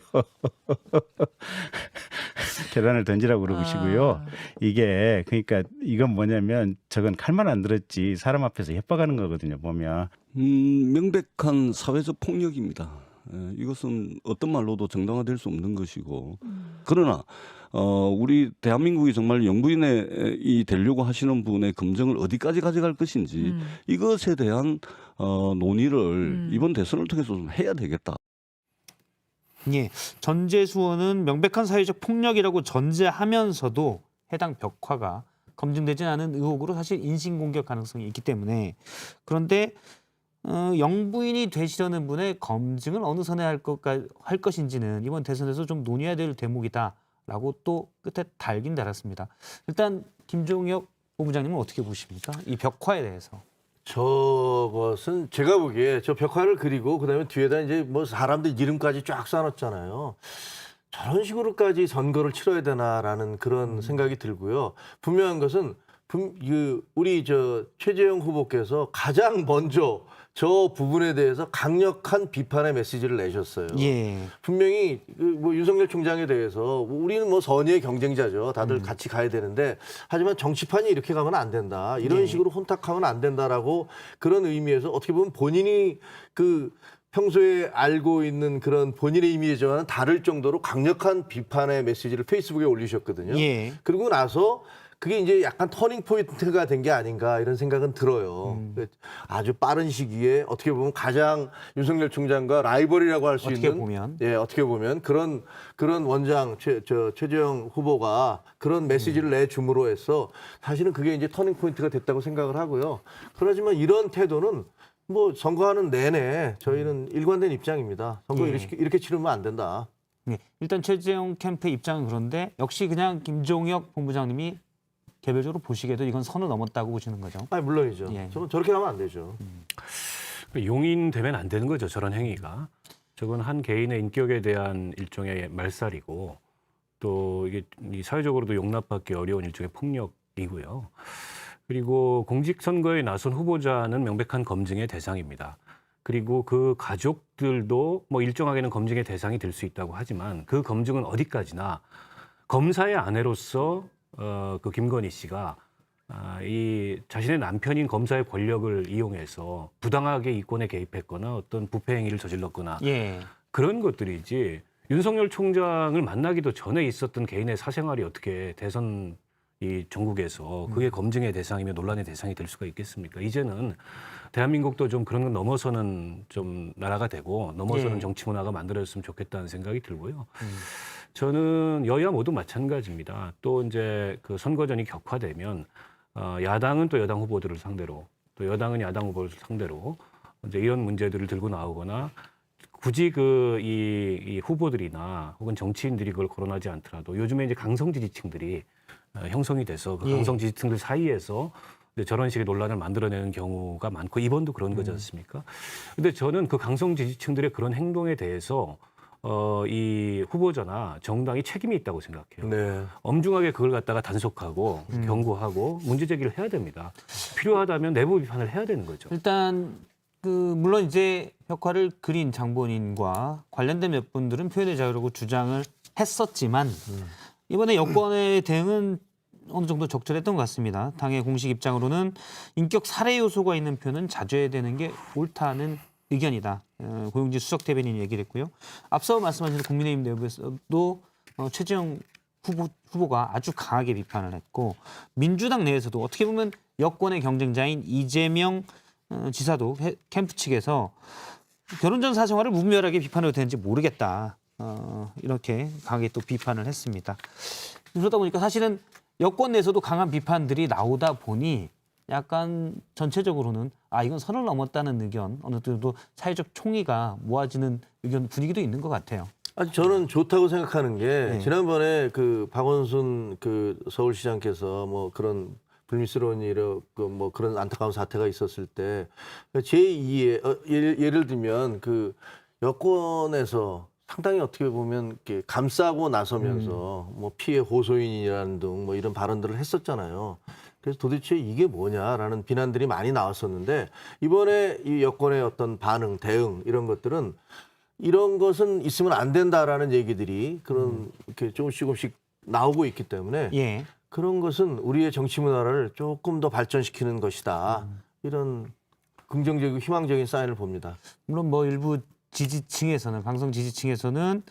[SPEAKER 7] 계란을 던지라고 그러시고요. 이게 그러니까 이건 뭐냐면 저건 칼만 안 들었지 사람 앞에서 협박하는 거거든요. 보면.
[SPEAKER 8] 명백한 사회적 폭력입니다. 이것은 어떤 말로도 정당화될 수 없는 것이고 그러나 우리 대한민국이 정말 영부인이 되려고 하시는 분의 검증을 어디까지 가져갈 것인지 이것에 대한 논의를 이번 대선을 통해서 좀 해야 되겠다.
[SPEAKER 1] 예, 전재수원은 명백한 사회적 폭력이라고 전제하면서도 해당 벽화가 검증되지 않은 의혹으로 사실 인신공격 가능성이 있기 때문에 그런데 영부인이 되시려는 분의 검증을 어느 선에 할 것인지는 이번 대선에서 좀 논의해야 될 대목이다라고 또 끝에 달긴 달았습니다. 일단 김종혁 본부장님은 어떻게 보십니까? 이 벽화에 대해서.
[SPEAKER 4] 저것은 제가 보기에 저 벽화를 그리고 그다음에 뒤에다 이제 뭐 사람들 이름까지 쫙 써놨잖아요. 저런 식으로까지 선거를 치러야 되나라는 그런 생각이 들고요. 분명한 것은 우리 최재형 후보께서 가장 먼저 저 부분에 대해서 강력한 비판의 메시지를 내셨어요.
[SPEAKER 1] 예.
[SPEAKER 4] 분명히 뭐 윤석열 총장에 대해서 우리는 뭐 선의의 경쟁자죠. 다들 같이 가야 되는데 하지만 정치판이 이렇게 가면 안 된다. 이런 식으로 혼탁하면 안 된다라고 그런 의미에서 어떻게 보면 본인이 평소에 알고 있는 그런 본인의 이미지와는 다를 정도로 강력한 비판의 메시지를 페이스북에 올리셨거든요.
[SPEAKER 1] 예.
[SPEAKER 4] 그러고 나서 그게 이제 약간 터닝 포인트가 된 게 아닌가 이런 생각은 들어요. 아주 빠른 시기에 어떻게 보면 가장 윤석열 총장과 라이벌이라고 할 수
[SPEAKER 1] 어떻게
[SPEAKER 4] 있는
[SPEAKER 1] 보면.
[SPEAKER 4] 예, 어떻게 보면 그런 원장 최재형 후보가 그런 메시지를 내줌으로 해서 사실은 그게 이제 터닝 포인트가 됐다고 생각을 하고요. 그렇지만 이런 태도는 뭐 선거하는 내내 저희는 일관된 입장입니다. 선거
[SPEAKER 1] 예.
[SPEAKER 4] 이렇게 치르면 안 된다.
[SPEAKER 1] 네. 일단 최재형 캠프의 입장은 그런데 역시 그냥 김종혁 본부장님이 개별적으로 보시기에도 이건 선을 넘었다고 보시는 거죠.
[SPEAKER 4] 아니 물론이죠.
[SPEAKER 1] 예.
[SPEAKER 4] 저렇게 하면 안 되죠.
[SPEAKER 2] 용인되면 안 되는 거죠. 저런 행위가. 저건 한 개인의 인격에 대한 일종의 말살이고 또 이게 사회적으로도 용납받기 어려운 일종의 폭력이고요. 그리고 공직선거에 나선 후보자는 명백한 검증의 대상입니다. 그리고 그 가족들도 뭐 일정하게는 검증의 대상이 될 수 있다고 하지만 그 검증은 어디까지나 검사의 아내로서 그 김건희 씨가 이 자신의 남편인 검사의 권력을 이용해서 부당하게 이권에 개입했거나 어떤 부패 행위를 저질렀거나
[SPEAKER 1] 예.
[SPEAKER 2] 그런 것들이지 윤석열 총장을 만나기도 전에 있었던 개인의 사생활이 어떻게 대선 이 전국에서 그게 검증의 대상이며 논란의 대상이 될 수가 있겠습니까? 이제는 대한민국도 좀 그런 건 넘어서는 좀 나라가 되고 넘어서는
[SPEAKER 1] 예.
[SPEAKER 2] 정치 문화가 만들어졌으면 좋겠다는 생각이 들고요. 저는 여야 모두 마찬가지입니다. 또 이제 그 선거전이 격화되면 야당은 또 여당 후보들을 상대로 또 여당은 야당 후보를 상대로 이제 이런 문제들을 들고 나오거나 굳이 이 후보들이나 혹은 정치인들이 그걸 거론하지 않더라도 요즘에 이제 강성 지지층들이 형성이 돼서 그 강성 지지층들 사이에서 이제 저런 식의 논란을 만들어내는 경우가 많고 이번도 그런 거지 않습니까? 근데 저는 그 강성 지지층들의 그런 행동에 대해서 이 후보자나 정당이 책임이 있다고 생각해요.
[SPEAKER 4] 네.
[SPEAKER 2] 엄중하게 그걸 갖다가 단속하고 경고하고 문제 제기를 해야 됩니다. 필요하다면 내부 비판을 해야 되는 거죠.
[SPEAKER 1] 일단 물론 이제 벽화를 그린 장본인과 관련된 몇 분들은 표현의 자유라고 주장을 했었지만 이번에 여권의 대응은 어느 정도 적절했던 것 같습니다. 당의 공식 입장으로는 인격 살해 요소가 있는 표현은 자제되는 게 옳다는 의견이다. 고용진 수석 대변인이 얘기를 했고요. 앞서 말씀하신 국민의힘 내부에서도 최재형 후보가 아주 강하게 비판을 했고 민주당 내에서도 어떻게 보면 여권의 경쟁자인 이재명 지사도 캠프 측에서 결혼 전 사생활을 무분별하게 비판해도 되는지 모르겠다. 이렇게 강하게 또 비판을 했습니다. 그러다 보니까 사실은 여권 내에서도 강한 비판들이 나오다 보니 약간 전체적으로는 이건 선을 넘었다는 의견, 어느 정도 사회적 총의가 모아지는 의견 분위기도 있는 것 같아요.
[SPEAKER 4] 저는 좋다고 생각하는 게
[SPEAKER 1] 네.
[SPEAKER 4] 지난번에 그 박원순 서울시장께서 뭐 그런 불미스러운 뭐 그런 안타까운 사태가 있었을 때 제2의 예를 들면 그 여권에서 상당히 어떻게 보면 이렇게 감싸고 나서면서 뭐 피해 호소인이라는 등 뭐 이런 발언들을 했었잖아요. 그래서 도대체 이게 뭐냐라는 비난들이 많이 나왔었는데 이번에 이 여권의 어떤 반응, 대응 이런 것들은 이런 것은 있으면 안 된다라는 얘기들이 그런 이렇게 조금씩 나오고 있기 때문에
[SPEAKER 1] 예.
[SPEAKER 4] 그런 것은 우리의 정치 문화를 조금 더 발전시키는 것이다. 이런 긍정적이고 희망적인 사인을 봅니다.
[SPEAKER 1] 물론 뭐 일부 지지층에서는 강성 지지층에서는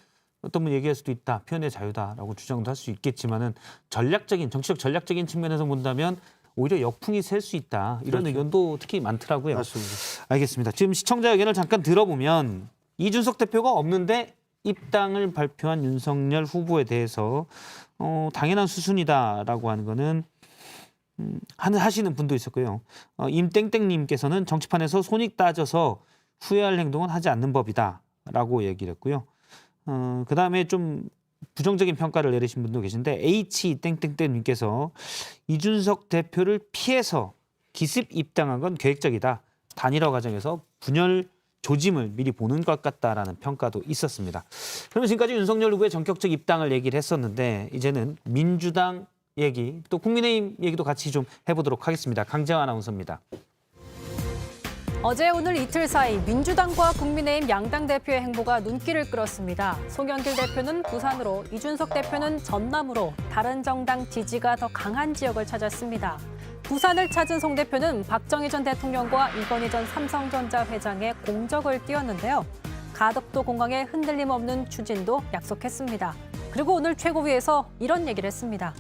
[SPEAKER 1] 어떤 분 얘기할 수도 있다. 표현의 자유다라고 주장도 할 수 있겠지만은 정치적 전략적인 측면에서 본다면 오히려 역풍이 셀 수 있다. 이런
[SPEAKER 4] 그렇죠.
[SPEAKER 1] 의견도 특히 많더라고요.
[SPEAKER 4] 맞습니다.
[SPEAKER 1] 알겠습니다. 지금 시청자 의견을 잠깐 들어보면 이준석 대표가 없는데 입당을 발표한 윤석열 후보에 대해서 당연한 수순이다라고 하는 거는 하시는 분도 있었고요. 임땡땡님께서는 정치판에서 손익 따져서 후회할 행동은 하지 않는 법이다라고 얘기를 했고요. 그다음에 좀 부정적인 평가를 내리신 분도 계신데 H 땡땡땡님께서 이준석 대표를 피해서 기습 입당한 건 계획적이다. 단일화 과정에서 분열 조짐을 미리 보는 것 같다라는 평가도 있었습니다. 그러면 지금까지 윤석열 후보의 전격적 입당을 얘기를 했었는데 이제는 민주당 얘기 또 국민의힘 얘기도 같이 좀 해보도록 하겠습니다. 강재화 아나운서입니다.
[SPEAKER 3] 어제 오늘 이틀 사이 민주당과 국민의힘 양당 대표의 행보가 눈길을 끌었습니다. 송영길 대표는 부산으로, 이준석 대표는 전남으로 다른 정당 지지가 더 강한 지역을 찾았습니다. 부산을 찾은 송 대표는 박정희 전 대통령과 이건희 전 삼성전자 회장의 공적을 띄웠는데요. 가덕도 공항에 흔들림 없는 추진도 약속했습니다. 그리고 오늘 최고위에서 이런 얘기를 했습니다.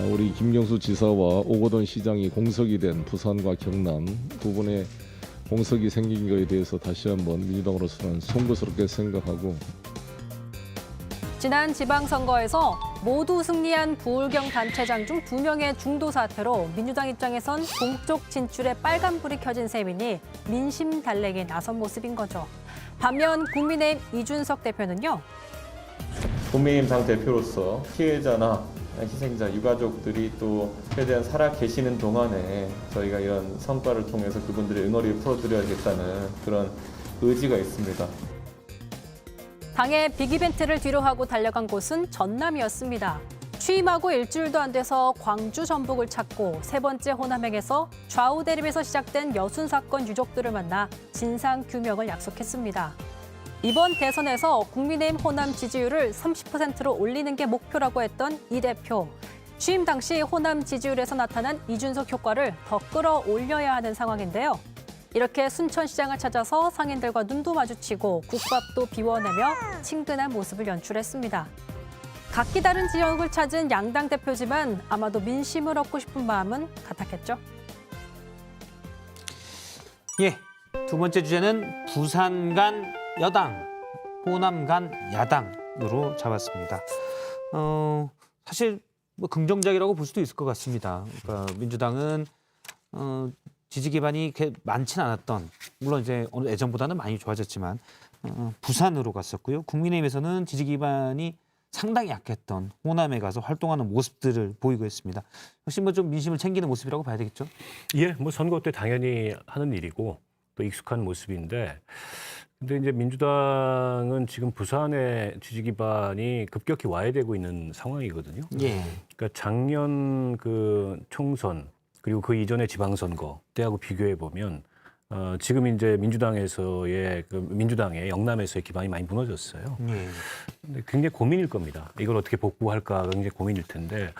[SPEAKER 9] 우리 김경수 지사와 오거돈 시장이 공석이 된 부산과 경남 두 분의 공석이 생긴 것에 대해서 다시 한번 민주당으로서는 송구스럽게 생각하고
[SPEAKER 3] 지난 지방선거에서 모두 승리한 부울경 단체장 중 2명의 중도 사태로 민주당 입장에선 동쪽 진출에 빨간불이 켜진 셈이니 민심 달래기에 나선 모습인 거죠. 반면 국민의힘 이준석 대표는요.
[SPEAKER 10] 국민의힘 당대표로서 피해자나 희생자, 유가족들이 또 최대한 살아계시는 동안에 저희가 이런 성과를 통해서 그분들의 응어리를 풀어드려야겠다는 그런 의지가 있습니다.
[SPEAKER 3] 당의 빅이벤트를 뒤로하고 달려간 곳은 전남이었습니다. 취임하고 일주일도 안 돼서 광주 전북을 찾고 세 번째 호남행에서 좌우 대립에서 시작된 여순 사건 유족들을 만나 진상 규명을 약속했습니다. 이번 대선에서 국민의힘 호남 지지율을 30%로 올리는 게 목표라고 했던 이 대표. 취임 당시 호남 지지율에서 나타난 이준석 효과를 더 끌어올려야 하는 상황인데요. 이렇게 순천시장을 찾아서 상인들과 눈도 마주치고 국밥도 비워내며 친근한 모습을 연출했습니다. 각기 다른 지역을 찾은 양당 대표지만 아마도 민심을 얻고 싶은 마음은 같았겠죠.
[SPEAKER 1] 예, 두 번째 주제는 부산 간 여당, 호남 간 야당으로 잡았습니다. 사실 뭐 긍정적이라고 볼 수도 있을 것 같습니다. 그러니까 민주당은 지지 기반이 많지는 않았던, 물론 이제 어느 예전보다는 많이 좋아졌지만 부산으로 갔었고요. 국민의힘에서는 지지 기반이 상당히 약했던 호남에 가서 활동하는 모습들을 보이고 있습니다. 역시 뭐 좀 민심을 챙기는 모습이라고 봐야 되겠죠?
[SPEAKER 2] 예, 뭐 선거 때 당연히 하는 일이고 또 익숙한 모습인데, 근데 이제 민주당은 지금 부산의 지지 기반이 급격히 와해되고 있는 상황이거든요.
[SPEAKER 1] 예.
[SPEAKER 2] 그러니까 작년 그 총선 그리고 그 이전의 지방선거 때하고 비교해 보면 지금 이제 민주당에서의 민주당의 영남에서의 기반이 많이 무너졌어요.
[SPEAKER 1] 예.
[SPEAKER 2] 근데 굉장히 고민일 겁니다. 이걸 어떻게 복구할까 굉장히 고민일 텐데,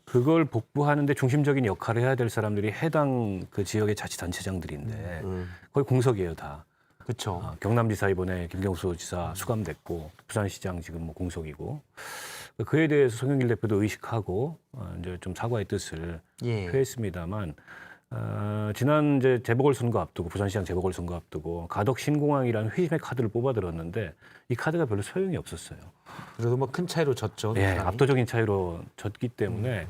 [SPEAKER 2] 그걸 복구하는데 중심적인 역할을 해야 될 사람들이 해당 그 지역의 자치단체장들인데 거의 공석이에요, 다.
[SPEAKER 1] 그렇죠.
[SPEAKER 2] 경남지사 이번에 김경수 지사 수감됐고 부산시장 지금 뭐 공석이고, 그에 대해서 송영길 대표도 의식하고 이제 좀 사과의 뜻을 표했습니다만, 지난 이제 재보궐선거 앞두고 부산시장 재보궐선거 앞두고 가덕 신공항이라는 회심의 카드를 뽑아들었는데 이 카드가 별로 소용이 없었어요.
[SPEAKER 1] 그래도 뭐 큰 차이로 졌죠.
[SPEAKER 2] 예, 압도적인 차이로 졌기 때문에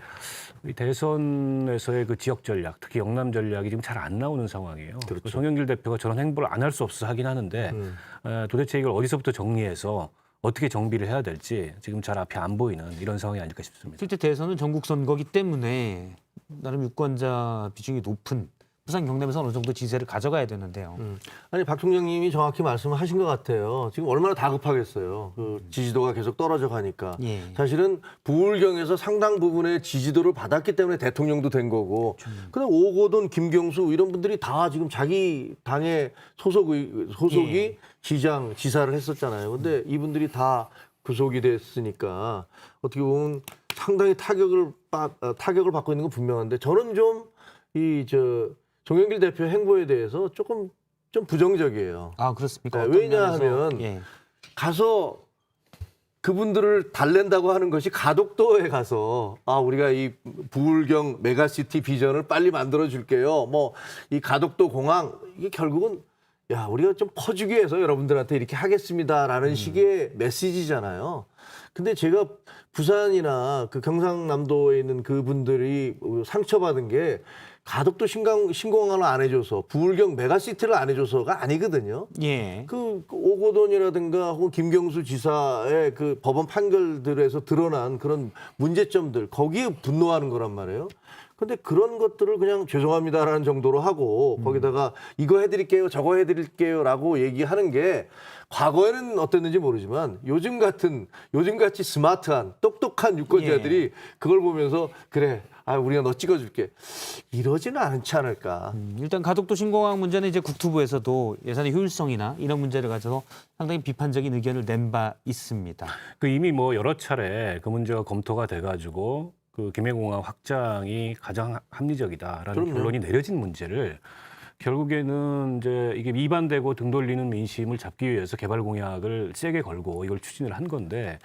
[SPEAKER 2] 이 대선에서의 그 지역 전략, 특히 영남 전략이 지금 잘 안 나오는 상황이에요.
[SPEAKER 4] 그렇죠.
[SPEAKER 2] 송영길 대표가 저런 행보를 안 할 수 없어 하긴 하는데 도대체 이걸 어디서부터 정리해서 어떻게 정비를 해야 될지 지금 잘 앞이 안 보이는 이런 상황이 아닐까 싶습니다.
[SPEAKER 1] 실제 대선은 전국 선거기 때문에 나름 유권자 비중이 높은 부산 경남에서 어느 정도 지세를 가져가야 되는데요.
[SPEAKER 4] 아니 박 총장님이 정확히 말씀하신 것 같아요. 지금 얼마나 다급하겠어요. 그 지지도가 계속 떨어져 가니까.
[SPEAKER 1] 예.
[SPEAKER 4] 사실은 부울경에서 상당 부분의 지지도를 받았기 때문에 대통령도 된 거고. 그다음 오거돈, 김경수 이런 분들이 다 지금 자기 당의 소속이
[SPEAKER 1] 예.
[SPEAKER 4] 지장, 지사를 했었잖아요. 근데 이분들이 다 구속이 됐으니까 어떻게 보면 상당히 타격을 받고 있는 건 분명한데, 저는 좀 송영길 대표 행보에 대해서 좀 부정적이에요.
[SPEAKER 1] 아, 그렇습니까?
[SPEAKER 4] 네, 왜냐하면 가서 그분들을 달랜다고 하는 것이 가덕도에 가서 우리가 이 부울경 메가시티 비전을 빨리 만들어 줄게요. 뭐 이 가덕도 공항 이게 결국은 우리가 좀 퍼주기 위해서 여러분들한테 이렇게 하겠습니다라는 식의 메시지잖아요. 근데 제가 부산이나 그 경상남도에 있는 그분들이 상처받은 게 가덕도 신공항을 안 해줘서, 부울경 메가시티를 안 해줘서가 아니거든요.
[SPEAKER 1] 예.
[SPEAKER 4] 그 오거돈이라든가 혹은 김경수 지사의 그 법원 판결들에서 드러난 그런 문제점들, 거기에 분노하는 거란 말이에요. 근데 그런 것들을 그냥 죄송합니다라는 정도로 하고 거기다가 이거 해드릴게요, 저거 해드릴게요라고 얘기하는 게 과거에는 어땠는지 모르지만 요즘같이 스마트한 똑똑한 유권자들이 그걸 보면서 그래, 우리가 너 찍어줄게 이러지는 않지 않을까.
[SPEAKER 1] 일단 가덕도 신공항 문제는 이제 국토부에서도 예산의 효율성이나 이런 문제를 가져서 상당히 비판적인 의견을 낸 바 있습니다.
[SPEAKER 2] 그 이미 뭐 여러 차례 그 문제가 검토가 돼가지고 그 김해공항 확장이 가장 합리적이다라는
[SPEAKER 4] 그럼요.
[SPEAKER 2] 결론이 내려진 문제를 결국에는 이제 이게 위반되고 등 돌리는 민심을 잡기 위해서 개발 공약을 세게 걸고 이걸 추진을 한 건데,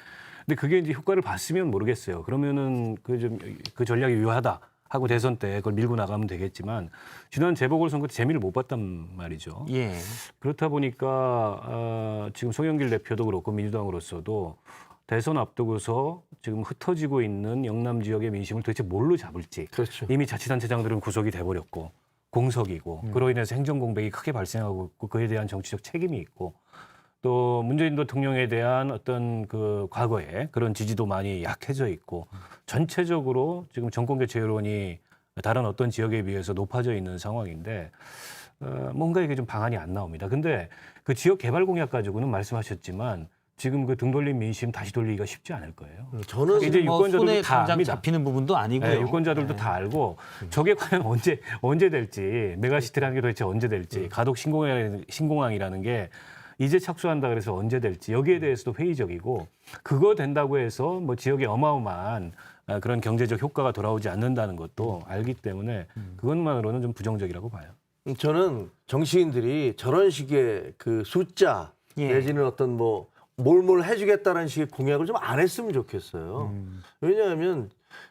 [SPEAKER 2] 근데 그게 이제 효과를 봤으면 모르겠어요. 그러면은 그 전략이 유효하다 하고 대선 때 그걸 밀고 나가면 되겠지만 지난 재보궐선거 때 재미를 못 봤단 말이죠.
[SPEAKER 1] 예.
[SPEAKER 2] 그렇다 보니까 지금 송영길 대표도 그렇고 민주당으로서도 대선 앞두고서 지금 흩어지고 있는 영남 지역의 민심을 도대체 뭘로 잡을지.
[SPEAKER 4] 그렇죠.
[SPEAKER 2] 이미 자치단체장들은 구속이 돼버렸고 공석이고 그로 인해서 행정 공백이 크게 발생하고 있고 그에 대한 정치적 책임이 있고 또 문재인 대통령에 대한 어떤 그 과거에 그런 지지도 많이 약해져 있고 전체적으로 지금 정권 교체 여론이 다른 어떤 지역에 비해서 높아져 있는 상황인데 뭔가 이게 좀 방안이 안 나옵니다. 근데 그 지역 개발 공약 가지고는 말씀하셨지만 지금 그 등 돌린 민심 다시 돌리기가 쉽지 않을 거예요.
[SPEAKER 4] 저는
[SPEAKER 2] 이제 유권자들도
[SPEAKER 1] 손에
[SPEAKER 2] 다
[SPEAKER 1] 당장
[SPEAKER 2] 압니다.
[SPEAKER 1] 잡히는 부분도 아니고요.
[SPEAKER 2] 네, 유권자들도 다 알고 저게 과연 언제 될지, 메가시티라는 게 도대체 언제 될지, 가덕 신공항이라는 게 이제 착수한다 그래서 언제 될지 여기에 대해서도 회의적이고 그거 된다고 해서 뭐 지역에 어마어마한 그런 경제적 효과가 돌아오지 않는다는 것도 알기 때문에 그것만으로는 좀 부정적이라고 봐요.
[SPEAKER 4] 저는 정치인들이 저런 식의 그 숫자
[SPEAKER 1] 예.
[SPEAKER 4] 내지는 어떤 뭐 뭘 해주겠다는 식의 공약을 좀 안 했으면 좋겠어요. 왜냐하면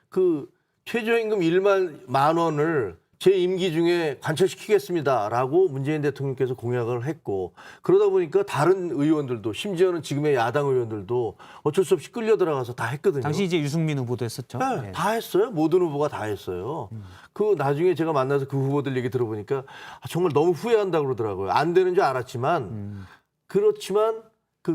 [SPEAKER 4] 그 최저임금 1만 원을 제 임기 중에 관철시키겠습니다라고 문재인 대통령께서 공약을 했고 그러다 보니까 다른 의원들도 심지어는 지금의 야당 의원들도 어쩔 수 없이 끌려 들어가서 다 했거든요.
[SPEAKER 1] 당시 이제 유승민 후보도 했었죠.
[SPEAKER 4] 네,
[SPEAKER 1] 네.
[SPEAKER 4] 다 했어요. 모든 후보가 다 했어요. 그 나중에 제가 만나서 그 후보들 얘기 들어보니까 정말 너무 후회한다고 그러더라고요. 안 되는 줄 알았지만 그렇지만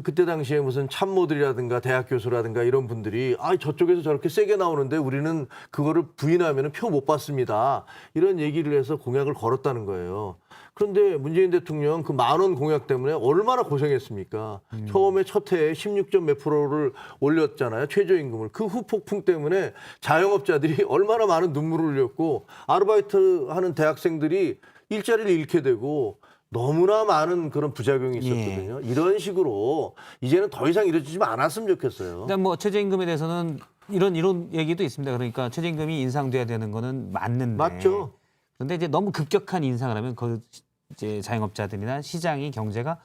[SPEAKER 4] 그때 당시에 무슨 참모들이라든가 대학 교수라든가 이런 분들이 저쪽에서 저렇게 세게 나오는데 우리는 그거를 부인하면 표 못 받습니다. 이런 얘기를 해서 공약을 걸었다는 거예요. 그런데 문재인 대통령 그 10,000원 공약 때문에 얼마나 고생했습니까? 처음에 첫 해에 16점 몇 프로를 올렸잖아요. 최저임금을. 그 후 폭풍 때문에 자영업자들이 얼마나 많은 눈물을 흘렸고 아르바이트 하는 대학생들이 일자리를 잃게 되고 너무나 많은 그런 부작용이 있었거든요. 이런 식으로 이제는 더 이상 이루어지지 않았으면 좋겠어요.
[SPEAKER 1] 일단 뭐 최저임금에 대해서는 이런 얘기도 있습니다. 그러니까 최저임금이 인상돼야 되는 거는 맞는데.
[SPEAKER 4] 맞죠.
[SPEAKER 1] 그런데 이제 너무 급격한 인상을 하면 그 이제 자영업자들이나 시장이 경제가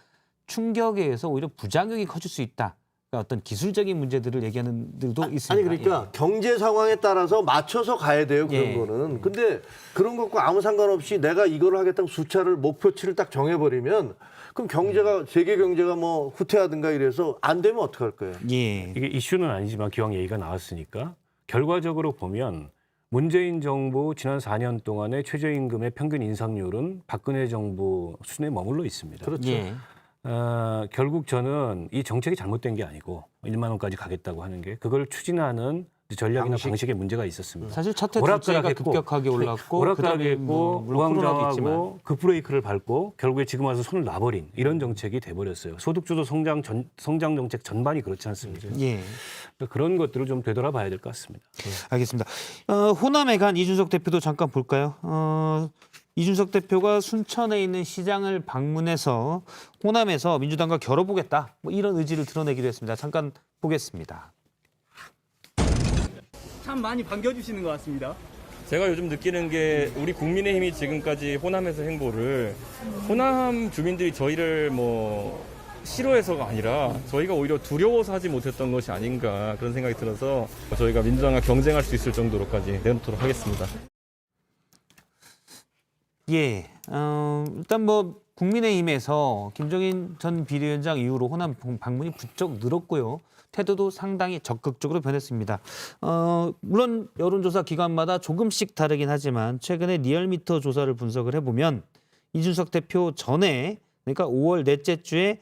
[SPEAKER 1] 충격에 의해서 오히려 부작용이 커질 수 있다. 그러니까 어떤 기술적인 문제들을 얘기하는 들도 있습니다.
[SPEAKER 4] 아니 그러니까 경제 상황에 따라서 맞춰서 가야 돼요. 그런
[SPEAKER 1] 예.
[SPEAKER 4] 거는. 근데 그런 것과 아무 상관없이 내가 이걸 하겠다고 숫자를 목표치를 딱 정해버리면 그럼 경제가 세계 경제가 뭐 후퇴하든가 이래서 안 되면 어떡할 거예요.
[SPEAKER 1] 예.
[SPEAKER 2] 이게 이슈는 아니지만 기왕 얘기가 나왔으니까 결과적으로 보면 문재인 정부 지난 4년 동안의 최저임금의 평균 인상률은 박근혜 정부 수준에 머물러 있습니다.
[SPEAKER 4] 그렇죠.
[SPEAKER 1] 예.
[SPEAKER 2] 결국 저는 이 정책이 잘못된 게 아니고 1만 원까지 가겠다고 하는 게 그걸 추진하는 전략이나 방식에 문제가 있었습니다.
[SPEAKER 1] 사실 첫해 둘째가 급격하게 올랐고
[SPEAKER 2] 오락가락했고
[SPEAKER 1] 물론 코로나도 있지만
[SPEAKER 2] 우왕좌왕하고 급브레이크를 밟고 결국에 지금 와서 손을 놔버린 이런 정책이 돼버렸어요. 소득주도 성장 정책 전반이 그렇지 않습니까?
[SPEAKER 1] 예.
[SPEAKER 2] 그런 것들을 좀 되돌아봐야 될 것 같습니다.
[SPEAKER 1] 알겠습니다. 호남에 간 이준석 대표도 잠깐 볼까요? 이준석 대표가 순천에 있는 시장을 방문해서 호남에서 민주당과 겨뤄보겠다. 뭐 이런 의지를 드러내기도 했습니다. 잠깐 보겠습니다.
[SPEAKER 11] 참 많이 반겨주시는 것 같습니다.
[SPEAKER 12] 제가 요즘 느끼는 게 우리 국민의힘이 지금까지 호남에서 행보를 호남 주민들이 저희를 뭐 싫어해서가 아니라 저희가 오히려 두려워서 하지 못했던 것이 아닌가 그런 생각이 들어서 저희가 민주당과 경쟁할 수 있을 정도로까지 내놓도록 하겠습니다.
[SPEAKER 1] 예, 일단 뭐 국민의힘에서 김종인 전 비대위원장 이후로 호남 방문이 부쩍 늘었고요. 태도도 상당히 적극적으로 변했습니다. 물론 여론조사 기관마다 조금씩 다르긴 하지만 최근에 리얼미터 조사를 분석을 해보면 이준석 대표 전에 그러니까 5월 넷째 주에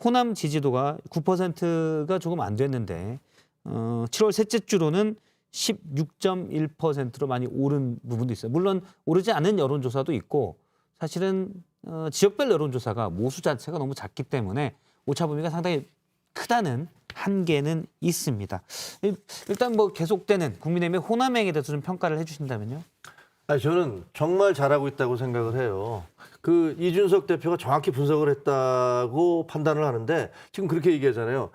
[SPEAKER 1] 호남 지지도가 9%가 조금 안 됐는데 7월 셋째 주로는 16.1%로 많이 오른 부분도 있어요. 물론 오르지 않은 여론조사도 있고 사실은 지역별 여론조사가 모수 자체가 너무 작기 때문에 오차 범위가 상당히 크다는 한계는 있습니다. 일단 뭐 계속되는 국민의힘의 호남행에 대해서 좀 평가를 해주신다면요.
[SPEAKER 4] 아니, 저는 정말 잘하고 있다고 생각을 해요. 그 이준석 대표가 정확히 분석을 했다고 판단을 하는데 지금 그렇게 얘기하잖아요.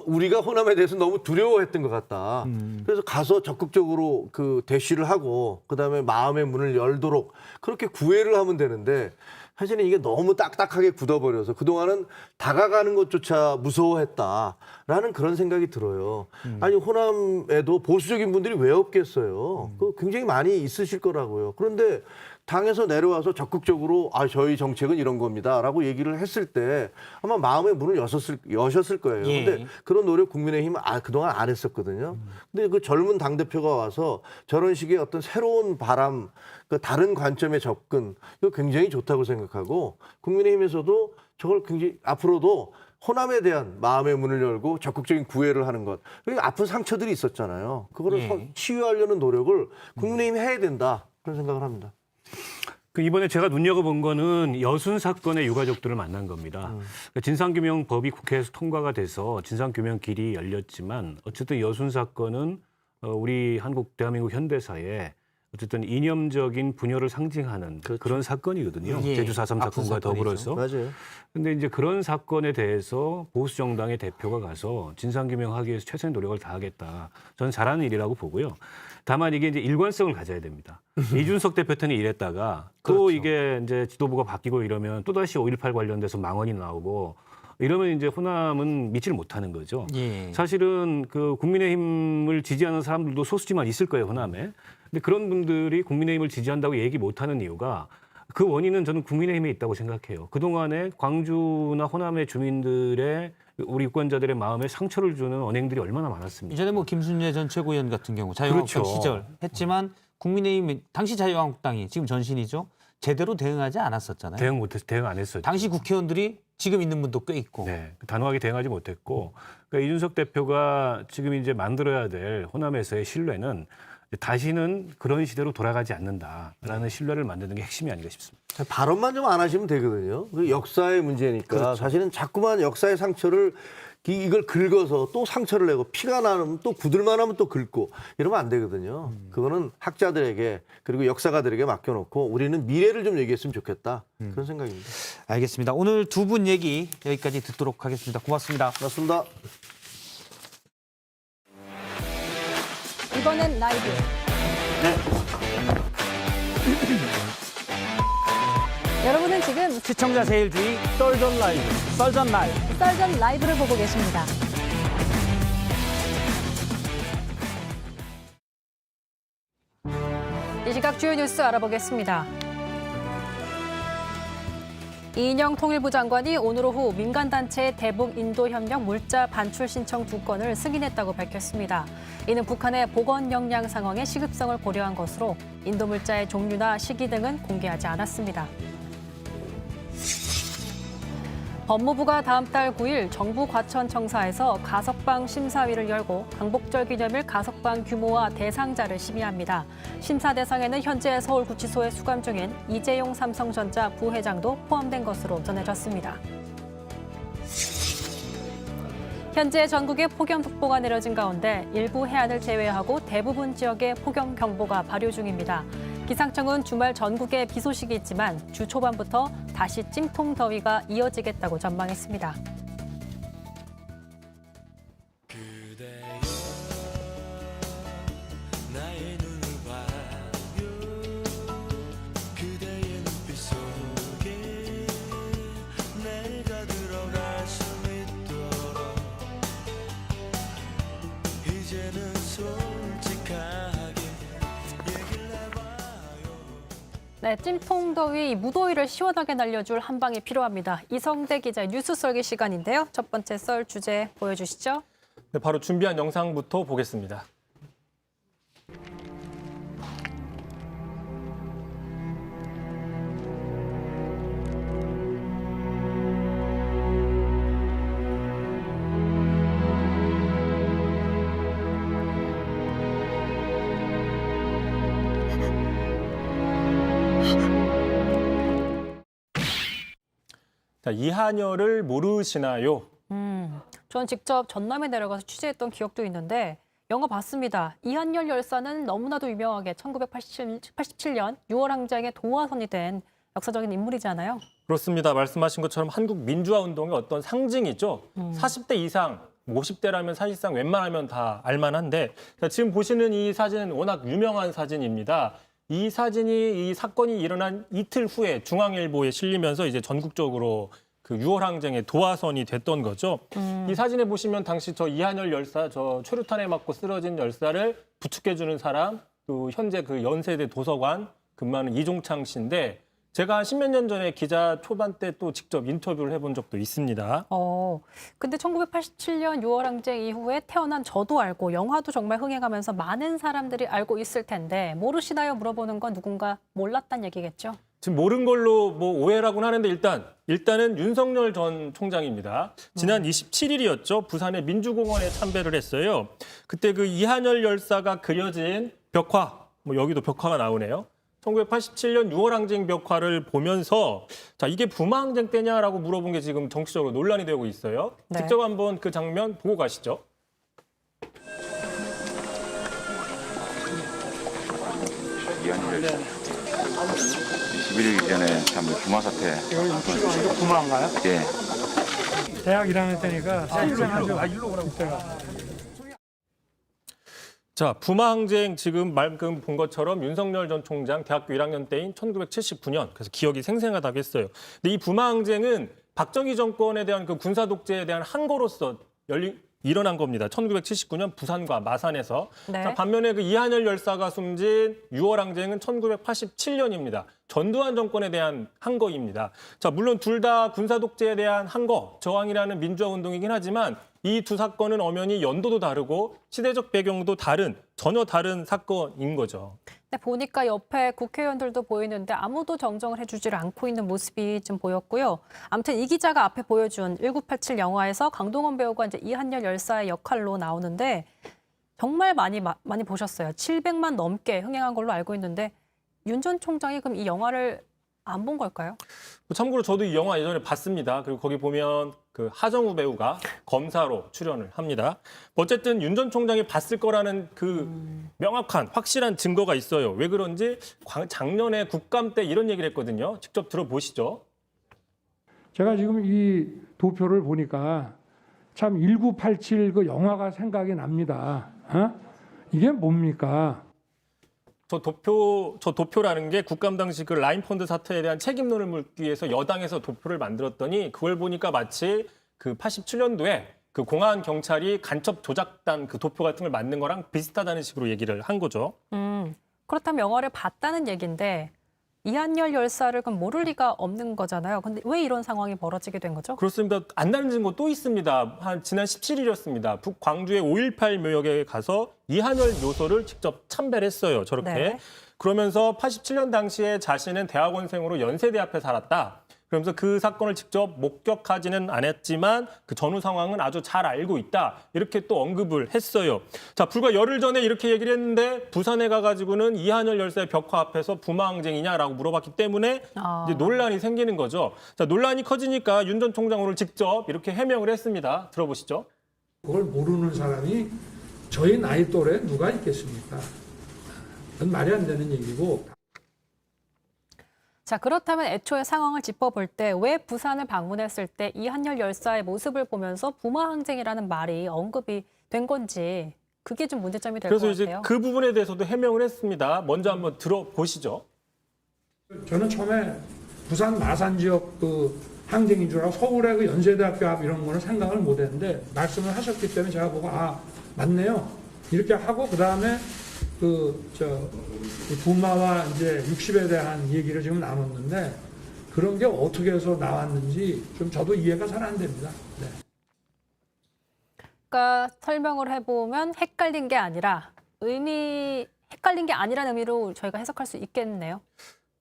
[SPEAKER 4] 우리가 호남에 대해서 너무 두려워했던 것 같다. 그래서 가서 적극적으로 그 대시를 하고 그다음에 마음의 문을 열도록 그렇게 구애를 하면 되는데 사실은 이게 너무 딱딱하게 굳어버려서 그동안은 다가가는 것조차 무서워했다라는 그런 생각이 들어요. 아니, 호남에도 보수적인 분들이 왜 없겠어요. 굉장히 많이 있으실 거라고요. 그런데 당에서 내려와서 적극적으로 저희 정책은 이런 겁니다라고 얘기를 했을 때 아마 마음의 문을 여셨을 거예요. 그런데 그런 노력 국민의힘은 그동안 안 했었거든요. 근데 그 젊은 당대표가 와서 저런 식의 어떤 새로운 바람, 그 다른 관점의 접근, 이거 굉장히 좋다고 생각하고 국민의힘에서도 저걸 굉장히 앞으로도 호남에 대한 마음의 문을 열고 적극적인 구애를 하는 것. 아픈 상처들이 있었잖아요. 그거를 치유하려는 노력을 국민의힘이 해야 된다. 그런 생각을 합니다.
[SPEAKER 2] 이번에 제가 눈여겨본 거는 여순 사건의 유가족들을 만난 겁니다. 진상규명법이 국회에서 통과가 돼서 진상규명길이 열렸지만 어쨌든 여순 사건은 우리 대한민국 현대사에 어쨌든 이념적인 분열을 상징하는 그런 사건이거든요. 제주 4.3 사건과 더불어서.
[SPEAKER 4] 맞아요.
[SPEAKER 2] 근데 이제 그런 사건에 대해서 보수 정당의 대표가 가서 진상규명하기 위해서 최선의 노력을 다하겠다. 저는 잘하는 일이라고 보고요. 다만 이게 이제 일관성을 가져야 됩니다. 이준석 대표 때는 이랬다가 또 이게 이제 지도부가 바뀌고 이러면 또다시 5.18 관련돼서 망언이 나오고 이러면 이제 호남은 믿지를 못하는 거죠. 사실은 그 국민의힘을 지지하는 사람들도 소수지만 있을 거예요, 호남에. 근데 그런 분들이 국민의힘을 지지한다고 얘기 못하는 이유가 그 원인은 저는 국민의힘에 있다고 생각해요. 그동안에 광주나 호남의 주민들의 우리 유권자들의 마음에 상처를 주는 언행들이 얼마나 많았습니까?
[SPEAKER 1] 이전에 뭐 김순례 전 최고위원 같은 경우 자유한국당 시절 했지만 국민의힘 당시 자유한국당이 지금 전신이죠. 제대로 대응하지 않았었잖아요.
[SPEAKER 2] 대응 안 했었죠.
[SPEAKER 1] 당시 국회의원들이 지금 있는 분도 꽤 있고.
[SPEAKER 2] 네, 단호하게 대응하지 못했고 그러니까 이준석 대표가 지금 이제 만들어야 될 호남에서의 신뢰는 다시는 그런 시대로 돌아가지 않는다라는 신뢰를 만드는 게 핵심이 아닌가 싶습니다.
[SPEAKER 4] 발언만 좀 안 하시면 되거든요. 그 역사의 문제니까
[SPEAKER 2] 그렇죠.
[SPEAKER 4] 사실은 자꾸만 역사의 상처를 이걸 긁어서 또 상처를 내고 피가 나면 또 굳을만 하면 또 긁고 이러면 안 되거든요. 그거는 학자들에게 그리고 역사가들에게 맡겨놓고 우리는 미래를 좀 얘기했으면 좋겠다. 그런 생각입니다.
[SPEAKER 1] 알겠습니다. 오늘 두 분 얘기 여기까지 듣도록 하겠습니다. 고맙습니다.
[SPEAKER 4] 고맙습니다.
[SPEAKER 3] 이번엔 라이브. 여러분은 지금
[SPEAKER 1] 시청자 세일주의 썰전
[SPEAKER 3] 라이브를 보고 계십니다. 이 시각 주요 뉴스 알아보겠습니다. 이인영 통일부 장관이 오늘 오후 민간단체 대북인도협력 물자 반출 신청 2건을 승인했다고 밝혔습니다. 이는 북한의 보건 역량 상황의 시급성을 고려한 것으로 인도 물자의 종류나 시기 등은 공개하지 않았습니다. 법무부가 다음 달 9일 정부 과천청사에서 가석방 심사위를 열고 광복절 기념일 가석방 규모와 대상자를 심의합니다. 심사 대상에는 현재 서울구치소에 수감 중인 이재용 삼성전자 부회장도 포함된 것으로 전해졌습니다. 현재 전국에 폭염특보가 내려진 가운데 일부 해안을 제외하고 대부분 지역에 폭염경보가 발효 중입니다. 기상청은 주말 전국에 비 소식이 있지만 주 초반부터 다시 찜통 더위가 이어지겠다고 전망했습니다. 네, 찜통더위, 무더위를 시원하게 날려줄 한 방이 필요합니다. 이성대 기자의 뉴스 썰기 시간인데요. 첫 번째 썰 주제 보여주시죠.
[SPEAKER 13] 네, 바로 준비한 영상부터 보겠습니다. 자, 이한열을 모르시나요?
[SPEAKER 3] 저는 직접 전남에 내려가서 취재했던 기억도 있는데 영화 봤습니다. 이한열 열사는 너무나도 유명하게 1987년 6월 항쟁의 도화선이 된 역사적인 인물이잖아요.
[SPEAKER 13] 그렇습니다. 말씀하신 것처럼 한국 민주화 운동의 어떤 상징이죠. 40대 이상, 50대라면 사실상 웬만하면 다 알만한데 지금 보시는 이 사진은 워낙 유명한 사진입니다. 이 사진이 이 사건이 일어난 이틀 후에 중앙일보에 실리면서 이제 전국적으로 그 6월 항쟁의 도화선이 됐던 거죠. 이 사진에 보시면 당시 저 이한열 열사, 저 최루탄에 맞고 쓰러진 열사를 부축해주는 사람, 또 현재 그 연세대 도서관 근무하는 이종창 씨인데 제가 한 10몇 년 전에 기자 초반 때 또 직접 인터뷰를 해본 적도 있습니다.
[SPEAKER 3] 근데 1987년 6월 항쟁 이후에 태어난 저도 알고 영화도 정말 흥행하면서 많은 사람들이 알고 있을 텐데 모르시나요? 물어보는 건 누군가 몰랐단 얘기겠죠?
[SPEAKER 13] 지금 모른 걸로 뭐 오해라고는 하는데 일단은 윤석열 전 총장입니다. 지난 27일이었죠. 부산의 민주공원에 참배를 했어요. 그때 그 이한열 열사가 그려진 벽화, 뭐 여기도 벽화가 나오네요. 1987년 6월 항쟁 벽화를 보면서 자 이게 부마 항쟁 때냐라고 물어본 게 지금 정치적으로 논란이 되고 있어요.
[SPEAKER 3] 네.
[SPEAKER 13] 직접 한번 그 장면 보고 가시죠.
[SPEAKER 14] 이한열 21일 전에 참 부마 사태.
[SPEAKER 5] 이거 부마인가요?
[SPEAKER 14] 예.
[SPEAKER 5] 대학 1학년 때니까 생생하죠. 그때가.
[SPEAKER 13] 자, 부마 항쟁 지금 말씀 본 것처럼 윤석열 전 총장 대학교 1학년 때인 1979년 그래서 기억이 생생하다고 했어요. 근데 이 부마 항쟁은 박정희 정권에 대한 그 군사 독재에 대한 항거로서 일어난 겁니다. 1979년 부산과 마산에서.
[SPEAKER 3] 네.
[SPEAKER 13] 자, 반면에 그 이한열 열사가 숨진 6월 항쟁은 1987년입니다. 전두환 정권에 대한 항거입니다. 자, 물론 둘 다 군사 독재에 대한 항거, 저항이라는 민주화 운동이긴 하지만 이 두 사건은 엄연히 연도도 다르고 시대적 배경도 전혀 다른 사건인 거죠.
[SPEAKER 3] 근데 보니까 옆에 국회의원들도 보이는데 아무도 정정을 해주지를 않고 있는 모습이 좀 보였고요. 아무튼 이 기자가 앞에 보여준 1987 영화에서 강동원 배우가 이제 이한열 열사의 역할로 나오는데 정말 많이 보셨어요. 700만 넘게 흥행한 걸로 알고 있는데 윤 전 총장이 그럼 이 영화를 안 본 걸까요?
[SPEAKER 13] 참고로 저도 이 영화 예전에 봤습니다. 그리고 거기 보면 그 하정우 배우가 검사로 출연을 합니다. 어쨌든 윤 전 총장이 봤을 거라는 그 명확한 확실한 증거가 있어요. 왜 그런지 작년에 국감 때 이런 얘기를 했거든요. 직접 들어보시죠.
[SPEAKER 5] 제가 지금 이 도표를 보니까 참 1987 그 영화가 생각이 납니다. 이게 뭡니까?
[SPEAKER 13] 저 도표라는 게 국감 당시 그 라인펀드 사태에 대한 책임론을 묻기 위해서 여당에서 도표를 만들었더니 그걸 보니까 마치 그 87년도에 그 공안 경찰이 간첩 조작단 그 도표 같은 걸 만든 거랑 비슷하다는 식으로 얘기를 한 거죠.
[SPEAKER 3] 그렇다면 영화를 봤다는 얘기인데 이한열 열사를 그럼 모를 리가 없는 거잖아요. 근데 왜 이런 상황이 벌어지게 된 거죠?
[SPEAKER 13] 그렇습니다. 안다는 증거 또 있습니다. 지난 17일이었습니다. 북 광주의 5.18 묘역에 가서 이한열 묘소를 직접 참배를 했어요. 저렇게.
[SPEAKER 3] 네.
[SPEAKER 13] 그러면서 87년 당시에 자신은 대학원생으로 연세대 앞에 살았다. 그러면서 그 사건을 직접 목격하지는 않았지만 그 전후 상황은 아주 잘 알고 있다. 이렇게 또 언급을 했어요. 자, 불과 열흘 전에 이렇게 얘기를 했는데 부산에 가가지고는 이한열 열사의 벽화 앞에서 부마항쟁이냐라고 물어봤기 때문에 이제 논란이 생기는 거죠. 자, 논란이 커지니까 윤 전 총장 오늘 직접 이렇게 해명을 했습니다. 들어보시죠.
[SPEAKER 5] 그걸 모르는 사람이 저희 나이 또래 누가 있겠습니까? 그건 말이 안 되는 얘기고.
[SPEAKER 3] 자, 그렇다면 애초에 상황을 짚어볼 때 왜 부산을 방문했을 때 이한열 열사의 모습을 보면서 부마항쟁이라는 말이 언급이 된 건지 그게 좀 문제점이 될 것 같아요.
[SPEAKER 13] 그래서 이제 그 부분에 대해서도 해명을 했습니다. 먼저 한번 들어보시죠.
[SPEAKER 5] 저는 처음에 부산 마산 지역 그 항쟁인 줄 알고 서울의 그 연세대학교 앞 이런 거는 생각을 못 했는데 말씀을 하셨기 때문에 제가 보고 맞네요. 이렇게 하고 그다음에 부마와 이제 60에 대한 얘기를 지금 나눴는데 그런 게 어떻게 해서 나왔는지 좀 저도 이해가 잘 안 됩니다. 네.
[SPEAKER 3] 그러니까 설명을 해보면 헷갈린 게 아니라는 의미로 저희가 해석할 수 있겠네요.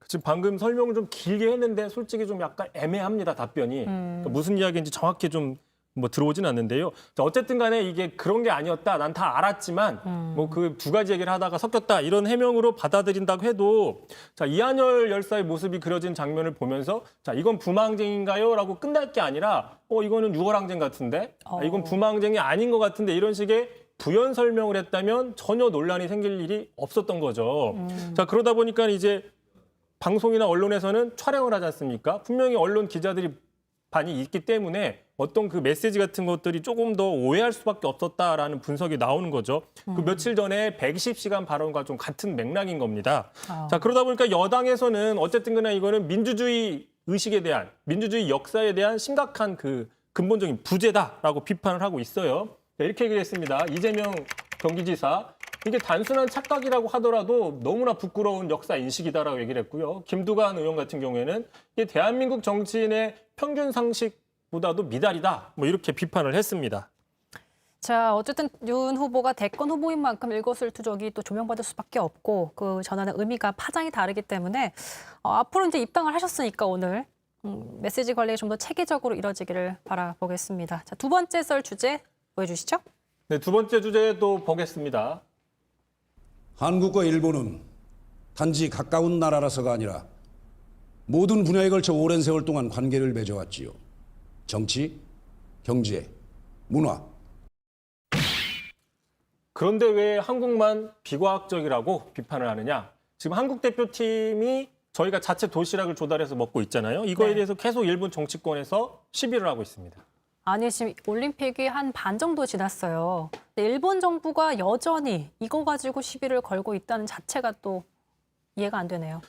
[SPEAKER 13] 지금 방금 설명을 좀 길게 했는데 솔직히 좀 약간 애매합니다. 답변이. 그러니까 무슨 이야기인지 정확히 좀 뭐 들어오진 않는데요. 자, 어쨌든 간에 이게 그런 게 아니었다. 난 다 알았지만 뭐 그 두 가지 얘기를 하다가 섞였다. 이런 해명으로 받아들인다고 해도 자, 이한열 열사의 모습이 그려진 장면을 보면서 자, 이건 부망쟁인가요? 라고 끝날 게 아니라 이거는 유월항쟁 같은데 이건 부망쟁이 아닌 것 같은데 이런 식의 부연 설명을 했다면 전혀 논란이 생길 일이 없었던 거죠. 자, 그러다 보니까 이제 방송이나 언론에서는 촬영을 하지 않습니까? 분명히 언론 기자들이 반이 있기 때문에 어떤 그 메시지 같은 것들이 조금 더 오해할 수밖에 없었다라는 분석이 나오는 거죠. 그 며칠 전에 120시간 발언과 좀 같은 맥락인 겁니다. 자, 그러다 보니까 여당에서는 어쨌든 간에 이거는 민주주의 의식에 대한, 민주주의 역사에 대한 심각한 그 근본적인 부재다라고 비판을 하고 있어요. 이렇게 얘기를 했습니다. 이재명 경기지사. 이게 단순한 착각이라고 하더라도 너무나 부끄러운 역사 인식이다라고 얘기를 했고요. 김두관 의원 같은 경우에는 이게 대한민국 정치인의 평균 상식보다도 미달이다. 뭐 이렇게 비판을 했습니다.
[SPEAKER 3] 자, 어쨌든 윤 후보가 대권 후보인 만큼 일거수일투족이 또 조명받을 수밖에 없고 그 전하는 의미가 파장이 다르기 때문에 앞으로 이제 입당을 하셨으니까 오늘 메시지 관리가 좀 더 체계적으로 이뤄지기를 바라보겠습니다. 자, 두 번째 썰 주제 보여주시죠.
[SPEAKER 13] 네, 두 번째 주제도 보겠습니다.
[SPEAKER 15] 한국과 일본은 단지 가까운 나라라서가 아니라 모든 분야에 걸쳐 오랜 세월 동안 관계를 맺어왔지요. 정치, 경제, 문화.
[SPEAKER 13] 그런데 왜 한국만 비과학적이라고 비판을 하느냐? 지금 한국 대표팀이 저희가 자체 도시락을 조달해서 먹고 있잖아요. 이거에 대해서 계속 일본 정치권에서 시비를 하고 있습니다.
[SPEAKER 3] 아니, 지금 올림픽이 한 반 정도 지났어요. 근데 일본 정부가 여전히 이거 가지고 시비를 걸고 있다는 자체가 또 이해가 안 되네요.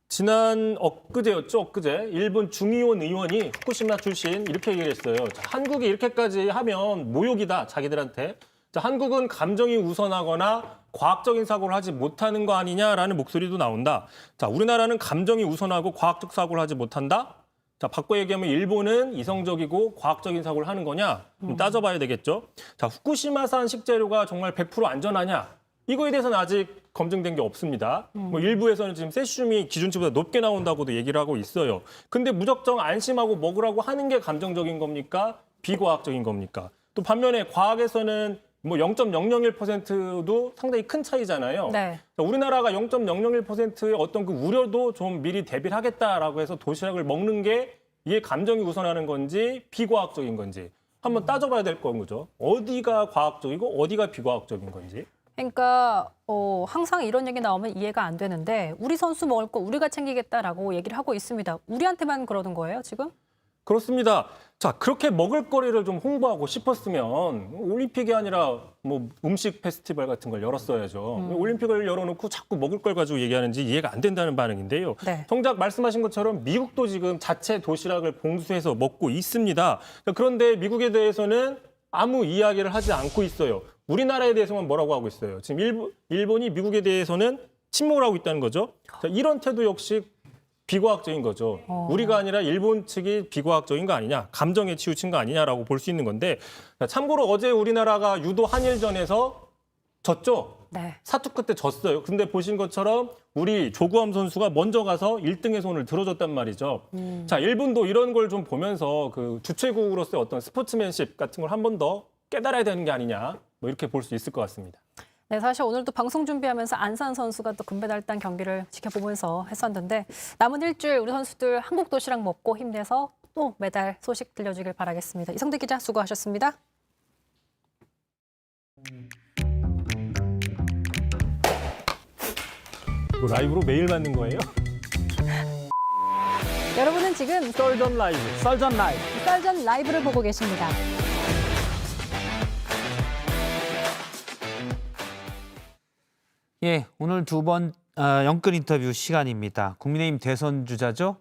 [SPEAKER 13] 지난 엊그제였죠, 엊그제. 일본 중의원 의원이 후쿠시마 출신 이렇게 얘기를 했어요. 자, 한국이 이렇게까지 하면 모욕이다, 자기들한테. 자, 한국은 감정이 우선하거나 과학적인 사고를 하지 못하는 거 아니냐라는 목소리도 나온다. 자, 우리나라는 감정이 우선하고 과학적 사고를 하지 못한다? 자, 바꿔 얘기하면 일본은 이성적이고 과학적인 사고를 하는 거냐? 따져봐야 되겠죠. 자, 후쿠시마산 식재료가 정말 100% 안전하냐? 이거에 대해서는 아직 검증된 게 없습니다. 뭐 일부에서는 지금 세슘이 기준치보다 높게 나온다고도 얘기를 하고 있어요. 근데 무작정 안심하고 먹으라고 하는 게 감정적인 겁니까? 비과학적인 겁니까? 또 반면에 과학에서는 뭐 0.001%도 상당히 큰 차이잖아요.
[SPEAKER 3] 네.
[SPEAKER 13] 우리나라가 0.001%의 어떤 그 우려도 좀 미리 대비를 하겠다라고 해서 도시락을 먹는 게 이게 감정이 우선하는 건지 비과학적인 건지 한번 따져봐야 될 건 거죠. 어디가 과학적이고 어디가 비과학적인 건지.
[SPEAKER 3] 그러니까 항상 이런 얘기 나오면 이해가 안 되는데 우리 선수 먹을 거 우리가 챙기겠다라고 얘기를 하고 있습니다. 우리한테만 그러는 거예요, 지금?
[SPEAKER 13] 그렇습니다. 자, 그렇게 먹을거리를 좀 홍보하고 싶었으면 올림픽이 아니라 뭐 음식 페스티벌 같은 걸 열었어야죠. 올림픽을 열어놓고 자꾸 먹을 걸 가지고 얘기하는지 이해가 안 된다는 반응인데요.
[SPEAKER 3] 네.
[SPEAKER 13] 정작 말씀하신 것처럼 미국도 지금 자체 도시락을 봉수해서 먹고 있습니다. 그런데 미국에 대해서는 아무 이야기를 하지 않고 있어요. 우리나라에 대해서만 뭐라고 하고 있어요. 지금 일본이 미국에 대해서는 침묵을 하고 있다는 거죠. 자, 이런 태도 역시 비과학적인 거죠. 우리가 아니라 일본 측이 비과학적인 거 아니냐, 감정에 치우친 거 아니냐라고 볼 수 있는 건데 참고로 어제 우리나라가 유도 한일전에서 졌죠.
[SPEAKER 3] 네.
[SPEAKER 13] 사투 끝에 졌어요. 근데 보신 것처럼 우리 조구함 선수가 먼저 가서 1등의 손을 들어줬단 말이죠. 자, 일본도 이런 걸 좀 보면서 그 주최국으로서의 어떤 스포츠맨십 같은 걸 한 번 더 깨달아야 되는 게 아니냐, 뭐 이렇게 볼 수 있을 것 같습니다.
[SPEAKER 3] 네, 사실 오늘도 방송 준비하면서 안산 선수가 또 금메달 딴 경기를 지켜보면서 했었는데 남은 일주일 우리 선수들 한국 도시락 먹고 힘내서 또 메달 소식 들려주길 바라겠습니다. 이성대 기자 수고하셨습니다.
[SPEAKER 13] 뭐 라이브로 매일 받는 거예요?
[SPEAKER 3] 여러분은 지금
[SPEAKER 13] 썰전 라이브, 썰전 라이브.
[SPEAKER 3] 썰전 라이브를 보고 계십니다.
[SPEAKER 1] 예, 오늘 두 번 영끌 인터뷰 시간입니다. 국민의힘 대선 주자죠.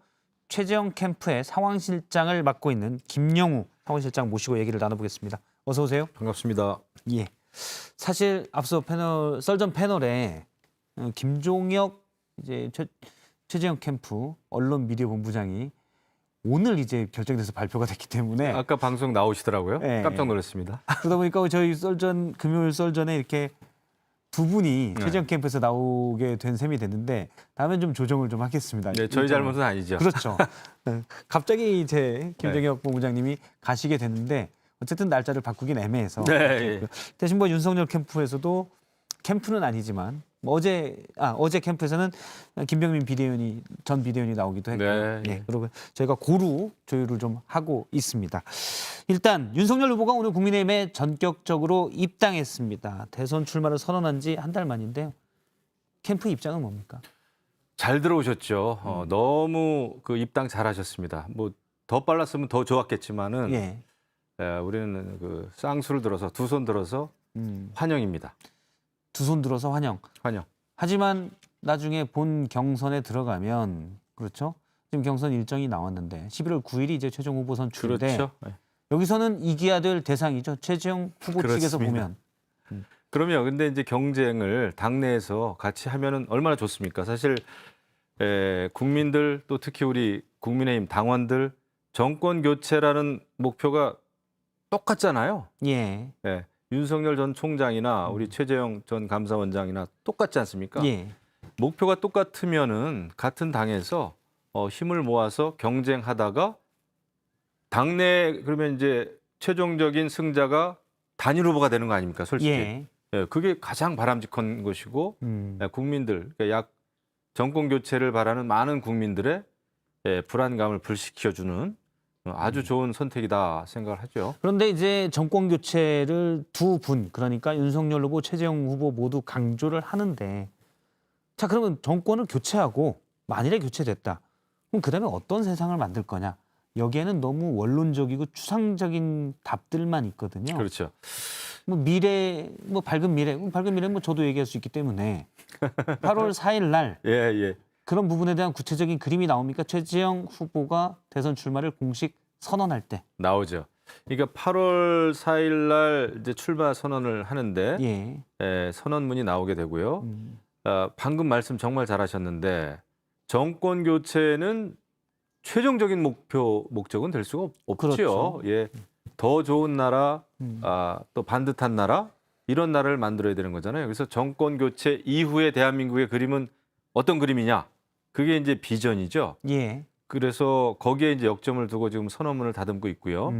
[SPEAKER 1] 최재형 캠프의 상황실장을 맡고 있는 김영우 상황실장 모시고 얘기를 나눠보겠습니다. 어서 오세요.
[SPEAKER 16] 반갑습니다.
[SPEAKER 1] 예, 사실 앞서 썰전 패널에 김종혁 이제 최재형 캠프 언론 미디어 본부장이 오늘 이제 결정돼서 발표가 됐기 때문에
[SPEAKER 16] 아까 방송 나오시더라고요.
[SPEAKER 1] 네.
[SPEAKER 16] 깜짝 놀랐습니다.
[SPEAKER 1] 그러다 보니까 저희 썰전 금요일 썰전에 이렇게 두 분이 최재형 캠프에서 나오게 된 셈이 됐는데 다음엔 좀 조정을 좀 하겠습니다.
[SPEAKER 16] 네, 저희 잘못은 아니죠.
[SPEAKER 1] 그렇죠. 네. 갑자기 이제 김종혁 본부장님이 가시게 됐는데 어쨌든 날짜를 바꾸긴 애매해서.
[SPEAKER 2] 네, 예.
[SPEAKER 1] 대신 뭐 윤석열 캠프에서도 캠프는 아니지만 뭐 어제 캠프에서는 김병민 전 비대위원이 나오기도 했고,
[SPEAKER 2] 네, 예.
[SPEAKER 1] 예, 그리고 저희가 고루 조율을 좀 하고 있습니다. 일단 윤석열 후보가 오늘 국민의힘에 전격적으로 입당했습니다. 대선 출마를 선언한 지 한 달 만인데요. 캠프 입장은 뭡니까?
[SPEAKER 16] 잘 들어오셨죠. 너무 그 입당 잘하셨습니다. 뭐 더 빨랐으면 더 좋았겠지만은
[SPEAKER 1] 예.
[SPEAKER 16] 우리는 그 쌍수를 들어서 두 손 들어서 환영입니다.
[SPEAKER 1] 두 손 들어서 환영.
[SPEAKER 16] 환영.
[SPEAKER 1] 하지만 나중에 본 경선에 들어가면 그렇죠? 지금 경선 일정이 나왔는데 11월 9일이 이제 최종 후보 선출인데
[SPEAKER 16] 그렇죠. 네.
[SPEAKER 1] 여기서는 이겨야 될 대상이죠. 최재형 후보 측에서
[SPEAKER 16] 그렇습니다.
[SPEAKER 1] 보면.
[SPEAKER 16] 그러면 근데 이제 경쟁을 당내에서 같이 하면은 얼마나 좋습니까? 사실 국민들 또 특히 우리 국민의힘 당원들 정권 교체라는 목표가 똑같잖아요.
[SPEAKER 1] 예.
[SPEAKER 16] 예. 윤석열 전 총장이나 우리 최재형 전 감사원장이나 똑같지 않습니까?
[SPEAKER 1] 예.
[SPEAKER 16] 목표가 똑같으면은 같은 당에서 힘을 모아서 경쟁하다가 당내 그러면 이제 최종적인 승자가 단일 후보가 되는 거 아닙니까? 솔직히.
[SPEAKER 1] 예.
[SPEAKER 16] 예, 그게 가장 바람직한 것이고 국민들, 그러니까 정권 교체를 바라는 많은 국민들의 불안감을 불식시켜주는 아주 좋은 선택이다 생각을 하죠.
[SPEAKER 1] 그런데 이제 정권 교체를 두 분, 그러니까 윤석열 후보, 최재형 후보 모두 강조를 하는데, 자 그러면 정권을 교체하고 만일에 교체됐다, 그럼 그다음에 어떤 세상을 만들 거냐? 여기에는 너무 원론적이고 추상적인 답들만 있거든요.
[SPEAKER 16] 그렇죠.
[SPEAKER 1] 뭐 미래, 뭐 밝은 미래는 뭐 저도 얘기할 수 있기 때문에 8월 4일 날
[SPEAKER 16] 예, 예.
[SPEAKER 1] 그런 부분에 대한 구체적인 그림이 나옵니까? 최재형 후보가 대선 출마를 공식 선언할 때.
[SPEAKER 16] 나오죠. 그러니까 8월 4일 날 이제 출마 선언을 하는데
[SPEAKER 1] 예.
[SPEAKER 16] 선언문이 나오게 되고요. 방금 말씀 정말 잘하셨는데 정권 교체는 최종적인 목적은 될 수가 없죠.
[SPEAKER 1] 그렇죠.
[SPEAKER 16] 예. 더 좋은 나라, 또 반듯한 나라, 이런 나라를 만들어야 되는 거잖아요. 그래서 정권 교체 이후의 대한민국의 그림은 어떤 그림이냐? 그게 이제 비전이죠.
[SPEAKER 1] 예.
[SPEAKER 16] 그래서 거기에 이제 역점을 두고 지금 선언문을 다듬고 있고요.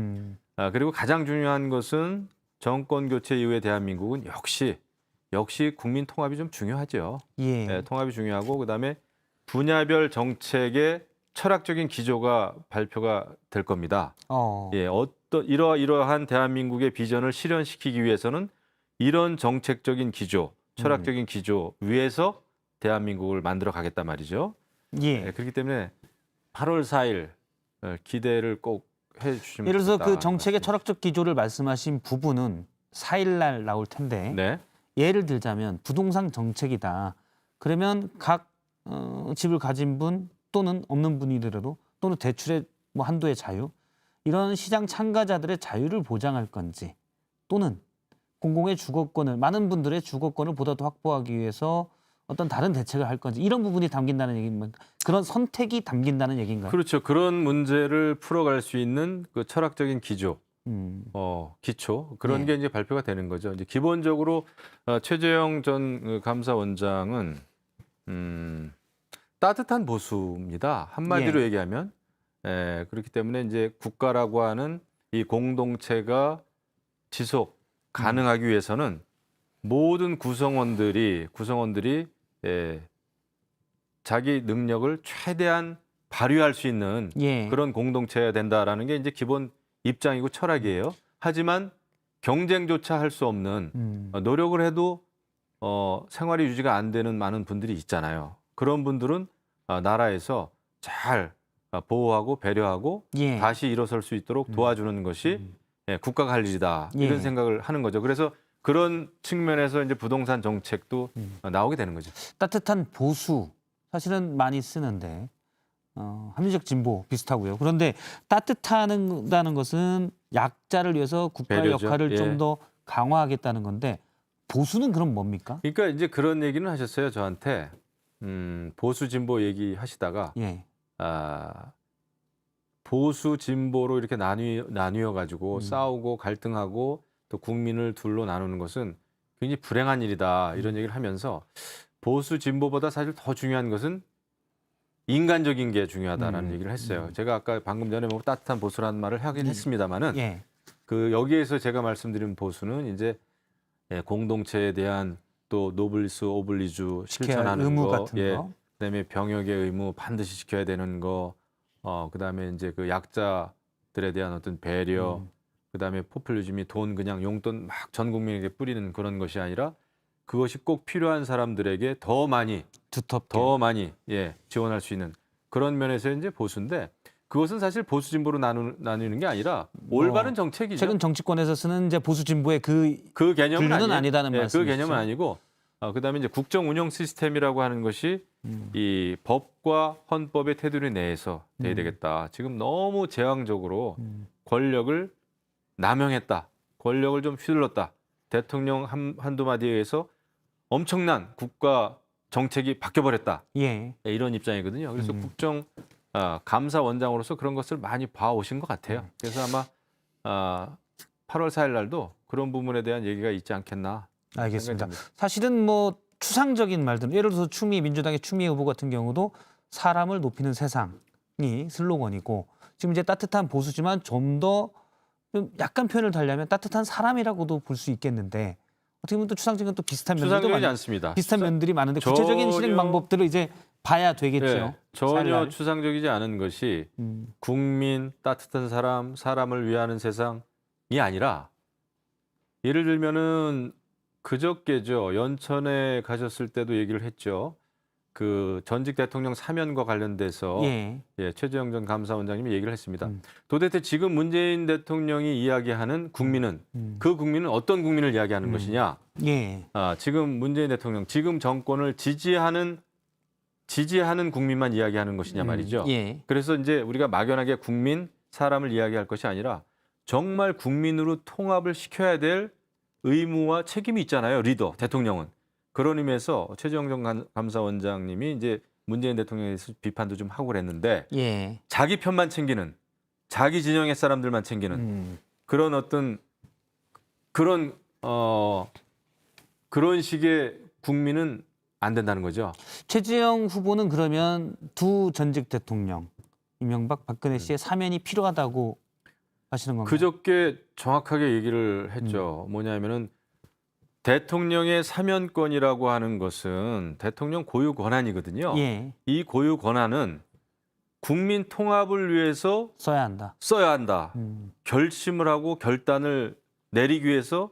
[SPEAKER 16] 그리고 가장 중요한 것은 정권 교체 이후의 대한민국은 역시 국민 통합이 좀 중요하죠.
[SPEAKER 1] 예.
[SPEAKER 16] 네, 통합이 중요하고 그다음에 분야별 정책의 철학적인 기조가 발표가 될 겁니다. 예, 어떤 이러한 대한민국의 비전을 실현시키기 위해서는 이런 정책적인 기조, 철학적인 기조 위에서 대한민국을 만들어 가겠단 말이죠.
[SPEAKER 1] 예.
[SPEAKER 16] 네, 그렇기 때문에 8월 4일 기대를 꼭 해주시면
[SPEAKER 1] 예를 들어서
[SPEAKER 16] 좋겠다.
[SPEAKER 1] 그 정책의 철학적 기조를 말씀하신 부분은 4일 날 나올 텐데
[SPEAKER 16] 네.
[SPEAKER 1] 예를 들자면 부동산 정책이다. 그러면 각 집을 가진 분 또는 없는 분이더라도 또는 대출의 뭐 한도의 자유 이런 시장 참가자들의 자유를 보장할 건지 또는 공공의 주거권을 많은 분들의 주거권을 보다 더 확보하기 위해서 어떤 다른 대책을 할 건지 이런 부분이 담긴다는 얘기입니다. 그런 선택이 담긴다는 얘기인가요?
[SPEAKER 16] 그렇죠. 그런 문제를 풀어갈 수 있는 그 철학적인 기조, 기초 그런 게 이제 발표가 되는 거죠. 이제 기본적으로 최재형 전 감사원장은 따뜻한 보수입니다. 한마디로 얘기하면 그렇기 때문에 이제 국가라고 하는 이 공동체가 지속 가능하기 위해서는 모든 구성원들이 자기 능력을 최대한 발휘할 수 있는 그런 공동체여야 된다라는 게 이제 기본 입장이고 철학이에요. 하지만 경쟁조차 할 수 없는 노력을 해도 생활이 유지가 안 되는 많은 분들이 있잖아요. 그런 분들은 나라에서 잘 보호하고 배려하고 다시 일어설 수 있도록 도와주는 것이 국가가 할 일이다. 이런 생각을 하는 거죠. 그래서 그런 측면에서 이제 부동산 정책도 나오게 되는 거죠.
[SPEAKER 1] 따뜻한 보수 사실은 많이 쓰는데 합리적 진보 비슷하고요. 그런데 따뜻하다는 것은 약자를 위해서 국가의
[SPEAKER 16] 배려죠.
[SPEAKER 1] 역할을
[SPEAKER 16] 예.
[SPEAKER 1] 좀 더 강화하겠다는 건데 보수는 그럼 뭡니까?
[SPEAKER 16] 그러니까 이제 그런 얘기는 하셨어요. 저한테 보수 진보 얘기하시다가 보수 진보로 이렇게 나뉘어 가지고 싸우고 갈등하고 또 국민을 둘로 나누는 것은 굉장히 불행한 일이다 이런 얘기를 하면서 보수 진보보다 사실 더 중요한 것은 인간적인 게 중요하다라는 얘기를 했어요. 제가 아까 방금 전에 뭐 따뜻한 보수라는 말을 하긴 했습니다만은 그 여기에서 제가 말씀드린 보수는 이제 공동체에 대한 또 노블리스 오블리주 실천하는
[SPEAKER 1] 의무
[SPEAKER 16] 거,
[SPEAKER 1] 같은 거.
[SPEAKER 16] 그다음에 병역의 의무 반드시 지켜야 되는 거, 그다음에 이제 그 약자들에 대한 어떤 배려, 그다음에 포퓰리즘이 돈 그냥 용돈 막 전 국민에게 뿌리는 그런 것이 아니라 그것이 꼭 필요한 사람들에게 더 많이 지원할 수 있는 그런 면에서 이제 보수인데 그것은 사실 보수 진보로 나누는 게 아니라 올바른 정책이죠.
[SPEAKER 1] 최근 정치권에서 쓰는 이제 보수 진보의 그
[SPEAKER 16] 개념은
[SPEAKER 1] 분류는 아니다는 말씀이시죠.
[SPEAKER 16] 그 개념은 아니고 그다음에 이제 국정 운영 시스템이라고 하는 것이 이 법과 헌법의 테두리 내에서 돼야 되겠다. 지금 너무 제왕적으로 권력을 남용했다. 권력을 좀 휘둘렀다. 대통령 한두 마디에 의해서 엄청난 국가 정책이 바뀌어버렸다. 이런 입장이거든요. 그래서 국정 감사원장으로서 그런 것을 많이 봐오신 것 같아요. 그래서 아마 8월 4일 날도 그런 부분에 대한 얘기가 있지 않겠나.
[SPEAKER 1] 알겠습니다. 사실은 뭐 추상적인 말들, 예를 들어서 민주당의 추미애 후보 같은 경우도 사람을 높이는 세상이 슬로건이고 지금 이제 따뜻한 보수지만 좀 더 약간 표현을 달리하면 따뜻한 사람이라고도 볼 수 있겠는데 어떻게 보면 또 추상적인 또 비슷한 면들도
[SPEAKER 16] 추상적이지 않습니다.
[SPEAKER 1] 비슷한 면들이 많은데 구체적인 실행 방법들을 이제 봐야 되겠죠.
[SPEAKER 16] 전혀 추상적이지 않은 것이 국민, 따뜻한 사람, 사람을 위하는 세상이 아니라 예를 들면은 그저께죠. 연천에 가셨을 때도 얘기를 했죠. 그 전직 대통령 사면과 관련돼서 최재형 전 감사원장님이 얘기를 했습니다. 도대체 지금 문재인 대통령이 이야기하는 국민은 그 국민은 어떤 국민을 이야기하는 것이냐? 지금 문재인 대통령, 지금 정권을 지지하는 국민만 이야기하는 것이냐 말이죠. 그래서 이제 우리가 막연하게 국민, 사람을 이야기할 것이 아니라 정말 국민으로 통합을 시켜야 될 의무와 책임이 있잖아요. 리더, 대통령은. 그런 의미에서 최재형 전 감사원장님이 이제 문재인 대통령에 대해서 비판도 좀 하고 그랬는데 자기 편만 챙기는, 자기 진영의 사람들만 챙기는 그런 어떤 그런 식의 국민은 안 된다는 거죠.
[SPEAKER 1] 최재형 후보는 그러면 두 전직 대통령 이명박, 박근혜 씨의 사면이 필요하다고 하시는 건가요?
[SPEAKER 16] 그저께 정확하게 얘기를 했죠. 뭐냐면은 대통령의 사면권이라고 하는 것은 대통령 고유 권한이거든요. 이 고유 권한은 국민 통합을 위해서 써야 한다. 결심을 하고 결단을 내리기 위해서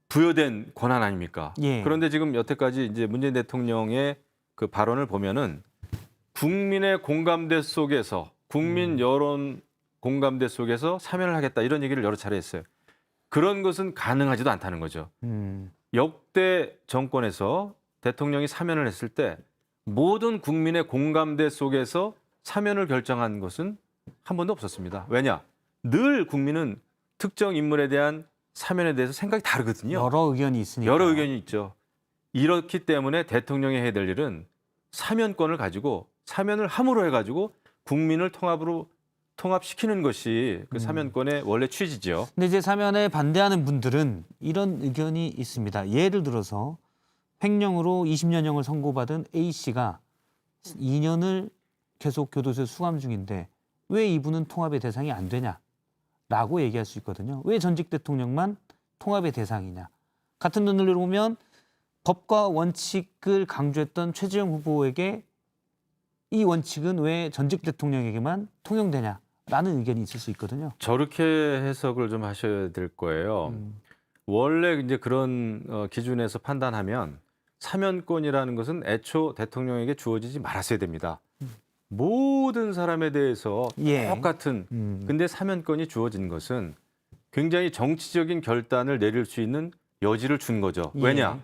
[SPEAKER 16] 부여된 권한 아닙니까? 그런데 지금 여태까지 이제 문재인 대통령의 그 발언을 보면은 국민의 공감대 속에서 국민 여론 공감대 속에서 사면을 하겠다 이런 얘기를 여러 차례 했어요. 그런 것은 가능하지도 않다는 거죠. 역대 정권에서 대통령이 사면을 했을 때 모든 국민의 공감대 속에서 사면을 결정한 것은 한 번도 없었습니다. 왜냐? 늘 국민은 특정 인물에 대한 사면에 대해서 생각이 다르거든요.
[SPEAKER 1] 여러 의견이 있으니까.
[SPEAKER 16] 여러 의견이 있죠. 이렇기 때문에 대통령이 해야 될 일은 사면권을 가지고 사면을 함으로 해가지고 국민을 통합시키는 것이 그 사면권의 원래 취지죠.
[SPEAKER 1] 근데 이제 사면에 반대하는 분들은 이런 의견이 있습니다. 예를 들어서 횡령으로 20년형을 선고받은 A 씨가 2년을 계속 교도소에 수감 중인데 왜 이분은 통합의 대상이 안 되냐라고 얘기할 수 있거든요. 왜 전직 대통령만 통합의 대상이냐. 같은 눈으로 보면 법과 원칙을 강조했던 최재형 후보에게 이 원칙은 왜 전직 대통령에게만 통용되냐. 라는 의견이 있을 수 있거든요.
[SPEAKER 16] 저렇게 해석을 좀 하셔야 될 거예요. 원래 이제 그런 기준에서 판단하면 사면권이라는 것은 애초 대통령에게 주어지지 말았어야 됩니다. 모든 사람에 대해서 똑같은 근데 사면권이 주어진 것은 굉장히 정치적인 결단을 내릴 수 있는 여지를 준 거죠. 왜냐?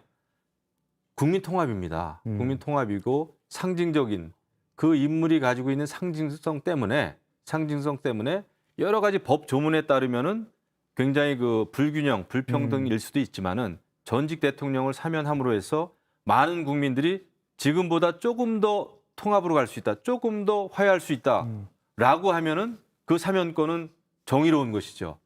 [SPEAKER 16] 국민 통합입니다. 국민 통합이고 상징적인 그 인물이 가지고 있는 상징성 때문에 여러 가지 법 조문에 따르면은 굉장히 그 불균형, 불평등일 수도 있지만은 전직 대통령을 사면함으로 해서 많은 국민들이 지금보다 조금 더 통합으로 갈 수 있다, 조금 더 화해할 수 있다라고 하면은 그 사면권은 정의로운 것이죠.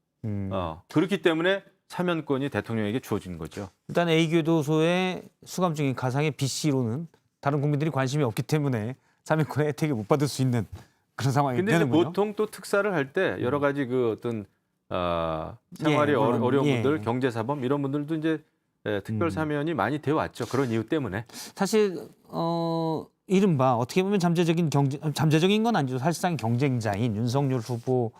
[SPEAKER 16] 그렇기 때문에 사면권이 대통령에게 주어진 거죠.
[SPEAKER 1] 일단 A교도소에 수감 중인 가상의 B 씨로는 다른 국민들이 관심이 없기 때문에 사면권의 혜택을 못 받을 수 있는 그런 상황이
[SPEAKER 16] 근데
[SPEAKER 1] 되는군요.
[SPEAKER 16] 보통 또 특사를 할 때 여러 가지 그 어떤 생활이
[SPEAKER 1] 물론,
[SPEAKER 16] 어려운
[SPEAKER 1] 예.
[SPEAKER 16] 분들, 경제사범 이런 분들도 이제 특별 사면이 많이 되어 왔죠. 그런 이유 때문에.
[SPEAKER 1] 사실 이른바 어떻게 보면 잠재적인 건 아니죠. 사실상 경쟁자인 윤석열 후보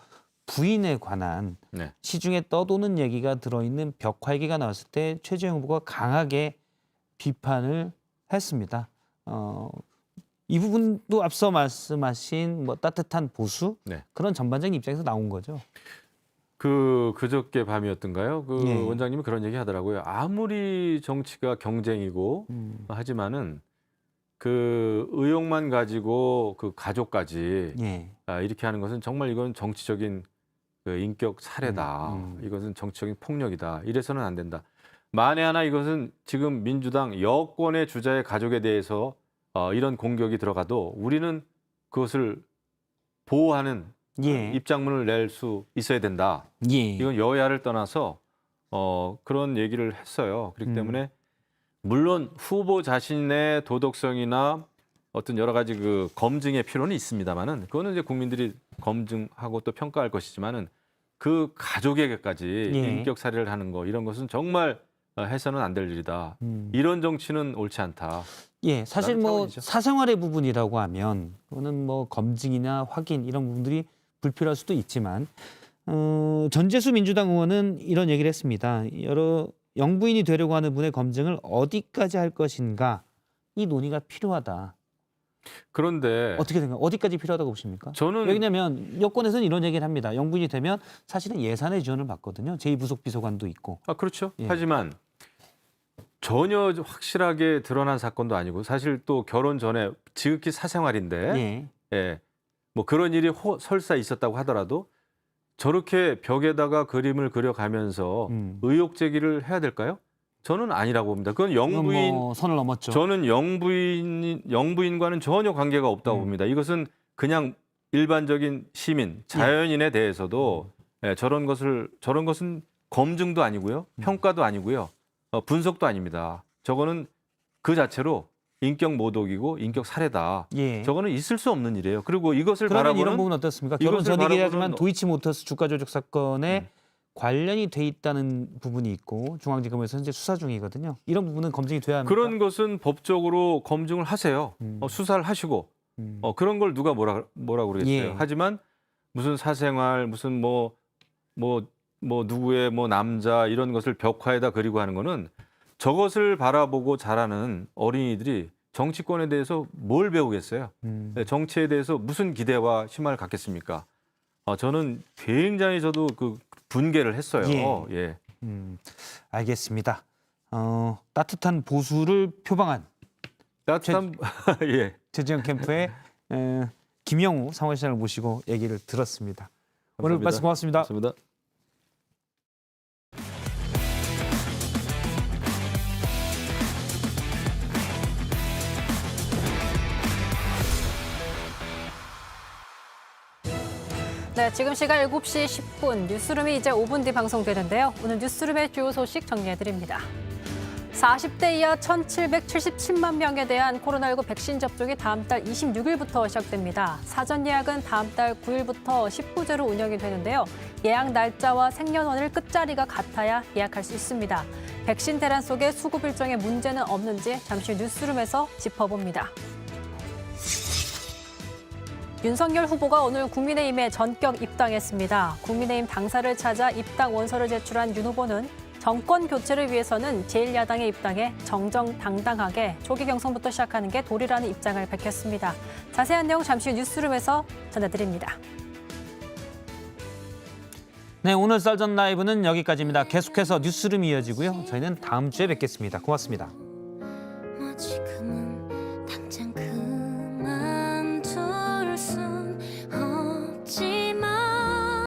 [SPEAKER 1] 부인에 관한
[SPEAKER 16] 네.
[SPEAKER 1] 시중에 떠도는 얘기가 들어있는 벽화 얘기가 나왔을 때 최재형 후보가 강하게 비판을 했습니다. 이 부분도 앞서 말씀하신 뭐 따뜻한 보수
[SPEAKER 16] 네.
[SPEAKER 1] 그런 전반적인 입장에서 나온 거죠.
[SPEAKER 16] 그저께 밤이었던가요?
[SPEAKER 1] 예.
[SPEAKER 16] 원장님이 그런 얘기 하더라고요. 아무리 정치가 경쟁이고 하지만은 그 의욕만 가지고 그 가족까지
[SPEAKER 1] 예.
[SPEAKER 16] 이렇게 하는 것은 정말 이건 정치적인 그 인격 살해다. 이것은 정치적인 폭력이다. 이래서는 안 된다. 만에 하나 이것은 지금 민주당 여권의 주자의 가족에 대해서 이런 공격이 들어가도 우리는 그것을 보호하는
[SPEAKER 1] 예.
[SPEAKER 16] 입장문을 낼 수 있어야 된다.
[SPEAKER 1] 예.
[SPEAKER 16] 이건 여야를 떠나서 그런 얘기를 했어요. 그렇기 때문에 물론 후보 자신의 도덕성이나 어떤 여러 가지 그 검증의 필요는 있습니다만은 그거는 이제 국민들이 검증하고 또 평가할 것이지만은 그 가족에게까지
[SPEAKER 1] 예.
[SPEAKER 16] 인격 살해를 하는 거 이런 것은 정말 해서는 안 될 일이다. 이런 정치는 옳지 않다.
[SPEAKER 1] 예, 사실
[SPEAKER 16] 라는
[SPEAKER 1] 뭐
[SPEAKER 16] 차원이죠.
[SPEAKER 1] 사생활의 부분이라고 하면 그거는 뭐 검증이나 확인 이런 부분들이 불필요할 수도 있지만 전재수 민주당 의원은 이런 얘기를 했습니다. 여러 영부인이 되려고 하는 분의 검증을 어디까지 할 것인가 이 논의가 필요하다.
[SPEAKER 16] 그런데
[SPEAKER 1] 어떻게 생각해요? 어디까지 필요하다고 보십니까?
[SPEAKER 16] 저는
[SPEAKER 1] 왜냐하면 여권에서는 이런 얘기를 합니다. 영부인이 되면 사실은 예산의 지원을 받거든요. 제2부속 비서관도 있고.
[SPEAKER 16] 그렇죠.
[SPEAKER 1] 예.
[SPEAKER 16] 하지만 전혀 확실하게 드러난 사건도 아니고 사실 또 결혼 전에 지극히 사생활인데
[SPEAKER 1] 예.
[SPEAKER 16] 뭐 그런 일이 설사 있었다고 하더라도 저렇게 벽에다가 그림을 그려가면서 의혹 제기를 해야 될까요? 저는 아니라고 봅니다. 그건 영부인
[SPEAKER 1] 뭐 선을 넘었죠.
[SPEAKER 16] 저는 영부인과는 전혀 관계가 없다고 봅니다. 이것은 그냥 일반적인 시민, 자연인에 대해서도 저런 것은 검증도 아니고요, 평가도 아니고요, 분석도 아닙니다. 저거는 그 자체로 인격 모독이고 인격 살해다.
[SPEAKER 1] 예.
[SPEAKER 16] 저거는 있을 수 없는 일이에요. 그리고 이것을
[SPEAKER 1] 그러면
[SPEAKER 16] 바라보는
[SPEAKER 1] 이런 부분 어떻습니까? 결혼
[SPEAKER 16] 이것을
[SPEAKER 1] 전이긴
[SPEAKER 16] 바라보는
[SPEAKER 1] 하지만 도이치모터스 주가 조작 사건에 관련이 돼 있다는 부분이 있고 중앙지검에서 현재 수사 중이거든요. 이런 부분은 검증이 돼야 합니까?
[SPEAKER 16] 그런 것은 법적으로 검증을 하세요. 수사를 하시고 그런 걸 누가 뭐라고 그러겠어요.
[SPEAKER 1] 예.
[SPEAKER 16] 하지만 무슨 사생활 무슨 뭐 누구의 뭐 남자 이런 것을 벽화에다 그리고 하는 거는 저것을 바라보고 자라는 어린이들이 정치권에 대해서 뭘 배우겠어요. 정치에 대해서 무슨 기대와 희망을 갖겠습니까? 저는 굉장히 저도 그 분개를 했어요. 예.
[SPEAKER 1] 알겠습니다. 따뜻한 보수를 표방한
[SPEAKER 16] 예.
[SPEAKER 1] 최재형 캠프의 김영우 상원시장을 모시고 얘기를 들었습니다. 오늘
[SPEAKER 16] 감사합니다.
[SPEAKER 1] 말씀 고맙습니다.
[SPEAKER 16] 고맙습니다.
[SPEAKER 3] 네, 지금 시각 7시 10분 뉴스룸이 이제 5분 뒤 방송되는데요. 오늘 뉴스룸의 주요 소식 정리해드립니다. 40대 이하 1,777만 명에 대한 코로나19 백신 접종이 다음 달 26일부터 시작됩니다. 사전 예약은 다음 달 9일부터 19제로 운영이 되는데요. 예약 날짜와 생년월일 끝자리가 같아야 예약할 수 있습니다. 백신 대란 속에 수급 일정에 문제는 없는지 잠시 뉴스룸에서 짚어봅니다. 윤석열 후보가 오늘 국민의힘에 전격 입당했습니다. 국민의힘 당사를 찾아 입당 원서를 제출한 윤 후보는 정권 교체를 위해서는 제1야당에 입당해 정정당당하게 초기 경선부터 시작하는 게 도리라는 입장을 밝혔습니다. 자세한 내용 잠시 후 뉴스룸에서 전해드립니다.
[SPEAKER 1] 네, 오늘 썰전 라이브는 여기까지입니다. 계속해서 뉴스룸이 이어지고요. 저희는 다음 주에 뵙겠습니다. 고맙습니다.